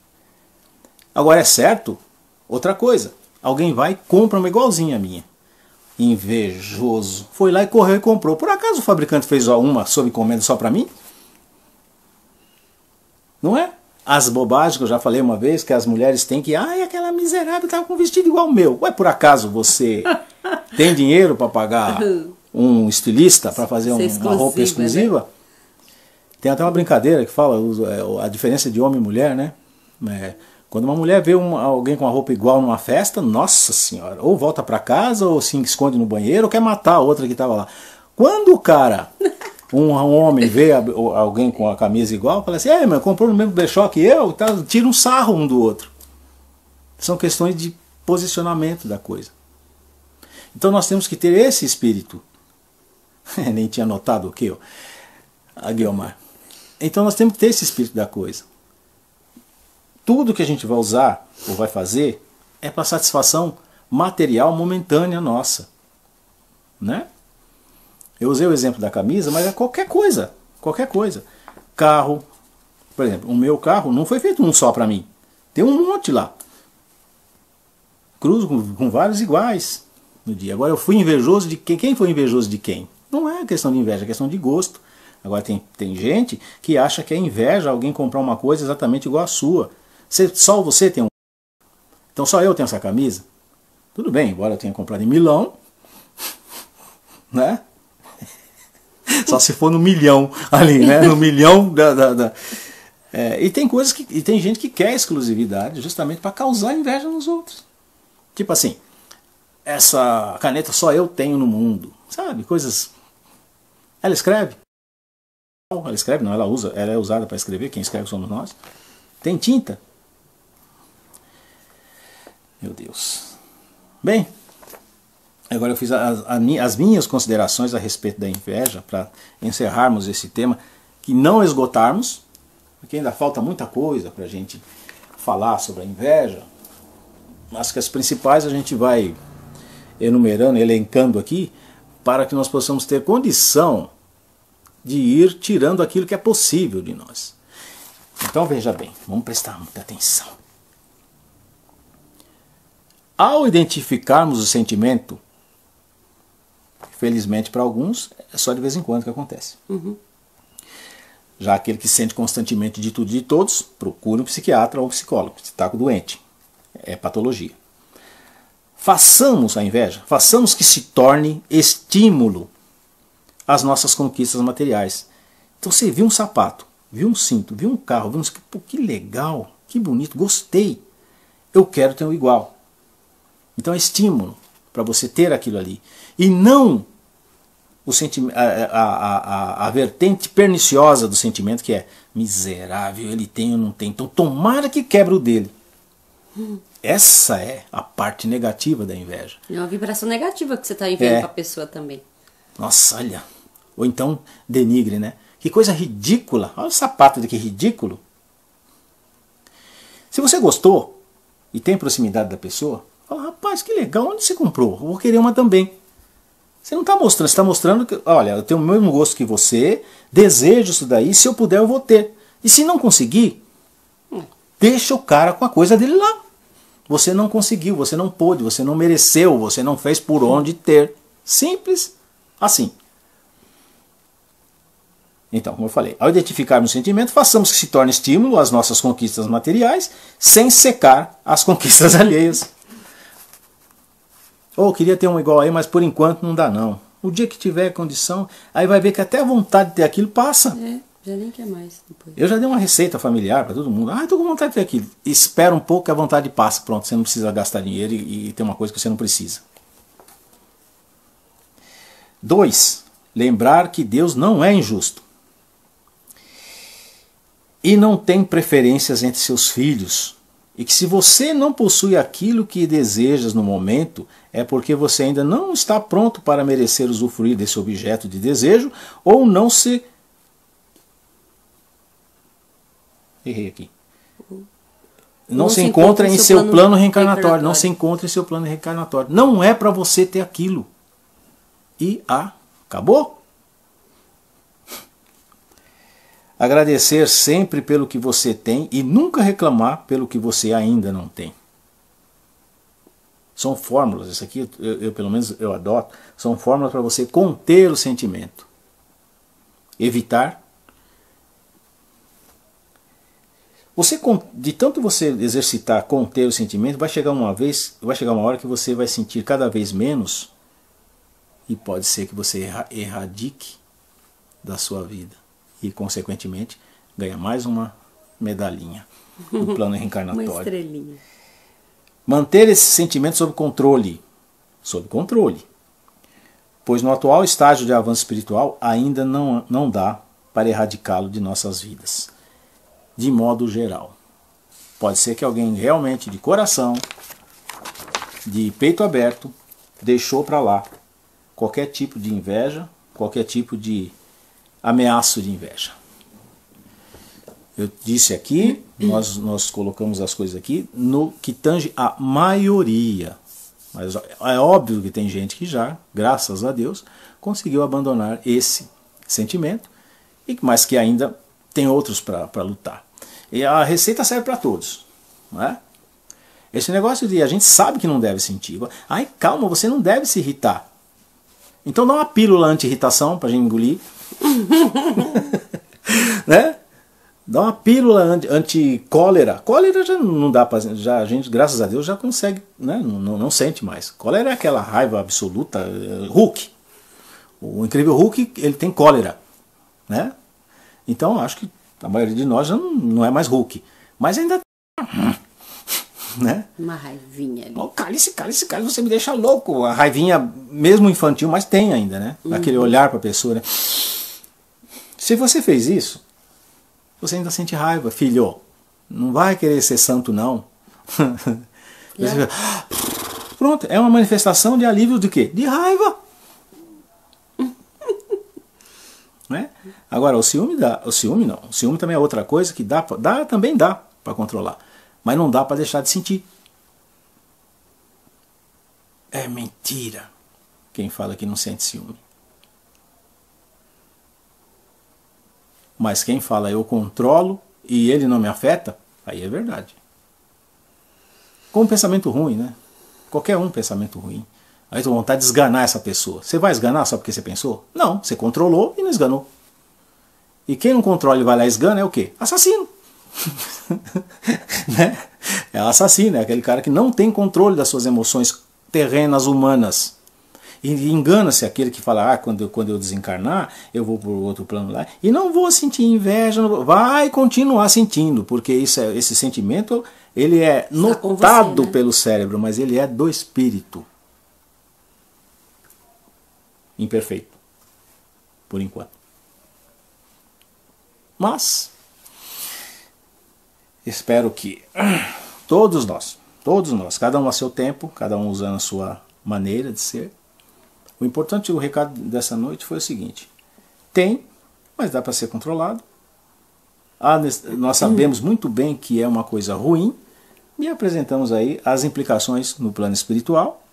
Agora é certo, outra coisa, alguém vai e compra uma igualzinha a minha. Invejoso. Foi lá e correu e comprou. Por acaso o fabricante fez uma sob encomenda só para mim? Não é? As bobagens que eu já falei uma vez, que as mulheres têm que... aquela miserável estava com um vestido igual ao meu. Ué, por acaso você tem dinheiro para pagar um estilista para fazer uma roupa exclusiva? Né? Tem até uma brincadeira que fala a diferença de homem e mulher, né? Quando uma mulher vê alguém com uma roupa igual numa festa, nossa senhora, ou volta para casa, ou se esconde no banheiro, ou quer matar a outra que estava lá. Quando o cara, um homem, vê alguém com a camisa igual, fala assim, mas comprou no mesmo brechó que eu, tira um sarro um do outro. São questões de posicionamento da coisa. Então nós temos que ter esse espírito. Nem tinha notado o que? A Guiomar. Então nós temos que ter esse espírito da coisa. Tudo que a gente vai usar ou vai fazer é para satisfação material momentânea nossa, né? Eu usei o exemplo da camisa, mas é qualquer coisa, qualquer coisa. Carro, por exemplo, o meu carro não foi feito um só para mim. Tem um monte lá. Cruzo com vários iguais no dia. Agora eu fui invejoso de quem? Quem foi invejoso de quem? Não é questão de inveja, é questão de gosto. Agora tem gente que acha que é inveja alguém comprar uma coisa exatamente igual à sua. Só você tem um. Então só eu tenho essa camisa. Tudo bem, embora eu tenha comprado em Milão, né? Só se for no milhão ali, né? No milhão e tem coisas e tem gente que quer exclusividade justamente para causar inveja nos outros. Tipo assim, essa caneta só eu tenho no mundo, sabe? Coisas. Ela escreve? Ela escreve, não, ela usa, ela é usada para escrever, quem escreve somos nós. Tem tinta? Meu Deus. Bem, agora eu fiz as minhas considerações a respeito da inveja, para encerrarmos esse tema, que não esgotarmos, porque ainda falta muita coisa para a gente falar sobre a inveja, mas que as principais a gente vai enumerando, elencando aqui, para que nós possamos ter condição de ir tirando aquilo que é possível de nós. Então veja bem, vamos prestar muita atenção. Ao identificarmos o sentimento, felizmente para alguns, é só de vez em quando que acontece. Já aquele que sente constantemente de tudo e de todos, procure um psiquiatra ou psicólogo, se está doente. É patologia. Façamos a inveja, façamos que se torne estímulo às nossas conquistas materiais. Então você viu um sapato, viu um cinto, viu um carro, viu um... Pô, que legal, que bonito, gostei. Eu quero ter um igual. Então é estímulo para você ter aquilo ali. E não a vertente perniciosa do sentimento, que é miserável, ele tem ou não tem. Então tomara que quebre o dele. Essa é a parte negativa da inveja. É uma vibração negativa que você está enviando para a pessoa também. Nossa, olha. Ou então denigre, né? Que coisa ridícula. Olha o sapato daqui, ridículo. Se você gostou e tem proximidade da pessoa, fala, rapaz, que legal, onde você comprou? Eu vou querer uma também. Você não está mostrando, você está mostrando que, olha, eu tenho o mesmo gosto que você, desejo isso daí, se eu puder eu vou ter. E se não conseguir, deixa o cara com a coisa dele lá. Você não conseguiu, você não pôde, você não mereceu, você não fez por onde ter. Simples assim. Então, como eu falei, ao identificarmos o sentimento, façamos que se torne estímulo às nossas conquistas materiais, sem secar as conquistas alheias. Ou queria ter um igual aí, mas por enquanto não dá não. O dia que tiver condição, aí vai ver que até a vontade de ter aquilo passa. Já nem quer mais depois. Eu já dei uma receita familiar para todo mundo. Estou com vontade de ter aquilo. Espera um pouco que a vontade passa. Pronto, você não precisa gastar dinheiro e ter uma coisa que você não precisa. 2. Lembrar que Deus não é injusto. E não tem preferências entre seus filhos. E que se você não possui aquilo que desejas no momento, é porque você ainda não está pronto para merecer usufruir desse objeto de desejo, ou não se... Errei aqui. Não se encontra em seu plano reencarnatório. Não se encontra em seu plano reencarnatório. Não é para você ter aquilo. E acabou. Agradecer sempre pelo que você tem e nunca reclamar pelo que você ainda não tem. São fórmulas, isso aqui eu pelo menos eu adoto, são fórmulas para você conter o sentimento. Evitar. De tanto você exercitar conter o sentimento, vai chegar uma hora que você vai sentir cada vez menos e pode ser que você erradique da sua vida. E, consequentemente, ganha mais uma medalhinha no plano reencarnatório. Uma estrelinha. Manter esse sentimento sob controle. Sob controle. Pois no atual estágio de avanço espiritual ainda não dá para erradicá-lo de nossas vidas. De modo geral. Pode ser que alguém realmente, de coração, de peito aberto, deixou para lá qualquer tipo de inveja, qualquer tipo de ameaço de inveja. Eu disse aqui, nós colocamos as coisas aqui no que tange a maioria. Mas é óbvio que tem gente que já, graças a Deus, conseguiu abandonar esse sentimento, mas que ainda tem outros para lutar. E a receita serve para todos, não é? Esse negócio de a gente sabe que não deve sentir. Ai, calma, você não deve se irritar. Então dá uma pílula anti-irritação para a gente engolir. Né? Dá uma pílula anti-cólera. Cólera já não dá para... A gente, graças a Deus, já consegue, né? Não sente mais. Cólera é aquela raiva absoluta. Hulk. O incrível Hulk, ele tem cólera. Né? Então acho que a maioria de nós já não é mais Hulk. Mas ainda... Né? Uma raivinha ali. Oh, cálice, você me deixa louco. A raivinha, mesmo infantil, mas tem ainda, né? Aquele olhar para a pessoa, né? Se você fez isso, você ainda sente raiva, filho. Não vai querer ser santo, não. Pronto, é uma manifestação de alívio de quê? De raiva. Né? Agora, o ciúme dá. O ciúme não. O ciúme também é outra coisa que também dá para controlar. Mas não dá para deixar de sentir. É mentira quem fala que não sente ciúme. Mas quem fala eu controlo e ele não me afeta, aí é verdade. Com um pensamento ruim, né? Qualquer pensamento ruim. Aí tu vontade de esganar essa pessoa. Você vai esganar só porque você pensou? Não, você controlou e não esganou. E quem não controla e vai lá e esgana é o quê? Assassino. Né? É assassino, é aquele cara que não tem controle das suas emoções terrenas, humanas. E engana-se aquele que fala, quando eu desencarnar, eu vou para o outro plano lá, e não vou sentir inveja, vai continuar sentindo, porque esse sentimento, ele é notado você, né? Pelo cérebro, mas ele é do espírito. Imperfeito. Por enquanto. Mas espero que todos nós, cada um a seu tempo, cada um usando a sua maneira de ser. O importante, o recado dessa noite foi o seguinte: tem, mas dá para ser controlado. Nós sabemos muito bem que é uma coisa ruim e apresentamos aí as implicações no plano espiritual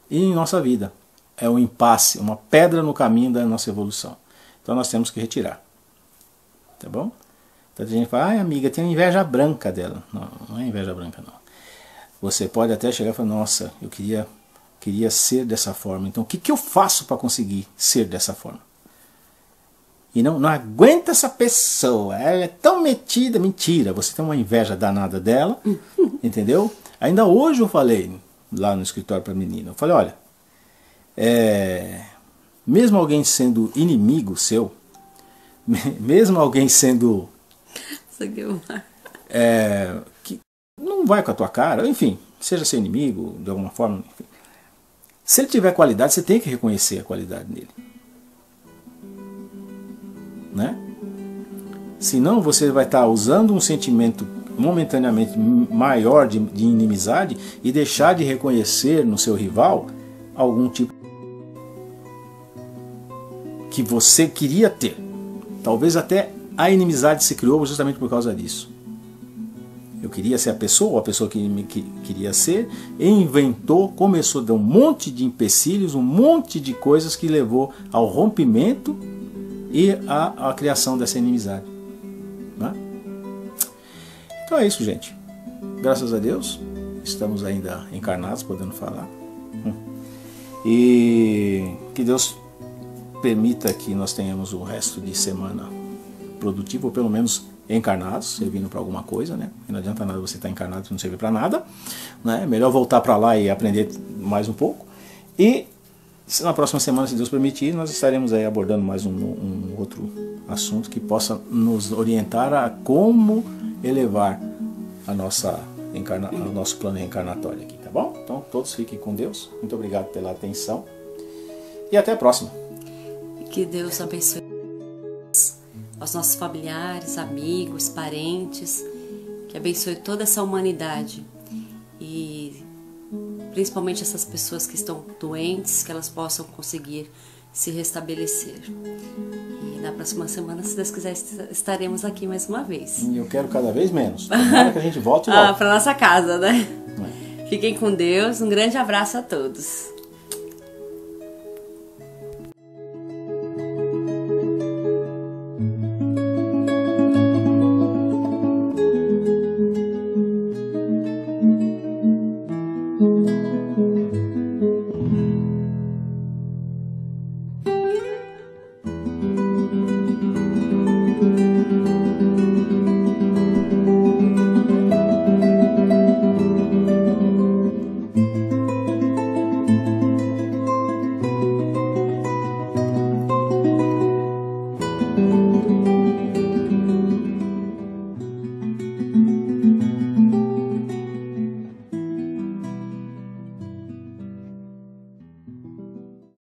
e em nossa vida. É um impasse, uma pedra no caminho da nossa evolução. Então nós temos que retirar. Tá bom? Então a gente fala, amiga, tem inveja branca dela. Não, não é inveja branca, não. Você pode até chegar e falar, nossa, eu queria ser dessa forma. Então o que eu faço para conseguir ser dessa forma? E não aguenta essa pessoa, ela é tão metida. Mentira, você tem uma inveja danada dela, entendeu? Ainda hoje eu falei lá no escritório para a menina, eu falei, olha, mesmo alguém sendo inimigo seu, mesmo alguém sendo que não vai com a tua cara, enfim, seja seu inimigo de alguma forma, enfim, se ele tiver qualidade, você tem que reconhecer a qualidade dele, né? Senão você vai estar usando um sentimento momentaneamente maior de inimizade e deixar de reconhecer no seu rival algum tipo que você queria ter. Talvez até a inimizade se criou justamente por causa disso. Eu queria ser a pessoa, ou a pessoa que me queria ser, e inventou, começou a dar um monte de empecilhos, um monte de coisas que levou ao rompimento e à criação dessa inimizade. Né? Então é isso, gente. Graças a Deus, estamos ainda encarnados, podendo falar. E que Deus permita que nós tenhamos o resto de semana produtivo, ou pelo menos encarnados, servindo para alguma coisa, né? E não adianta nada você estar encarnado e não servir para nada, né? É melhor voltar para lá e aprender mais um pouco. E na próxima semana, se Deus permitir, nós estaremos aí abordando mais um outro assunto que possa nos orientar a como elevar o nosso plano reencarnatório aqui, tá bom? Então todos fiquem com Deus. Muito obrigado pela atenção e até a próxima. Que Deus abençoe aos nossos familiares, amigos, parentes, que abençoe toda essa humanidade e principalmente essas pessoas que estão doentes, que elas possam conseguir se restabelecer. E Na próxima semana, se Deus quiser, estaremos aqui mais uma vez. E eu quero cada vez menos. Tomara que a gente volte logo. Para nossa casa, né? É. Fiquem com Deus. Um grande abraço a todos.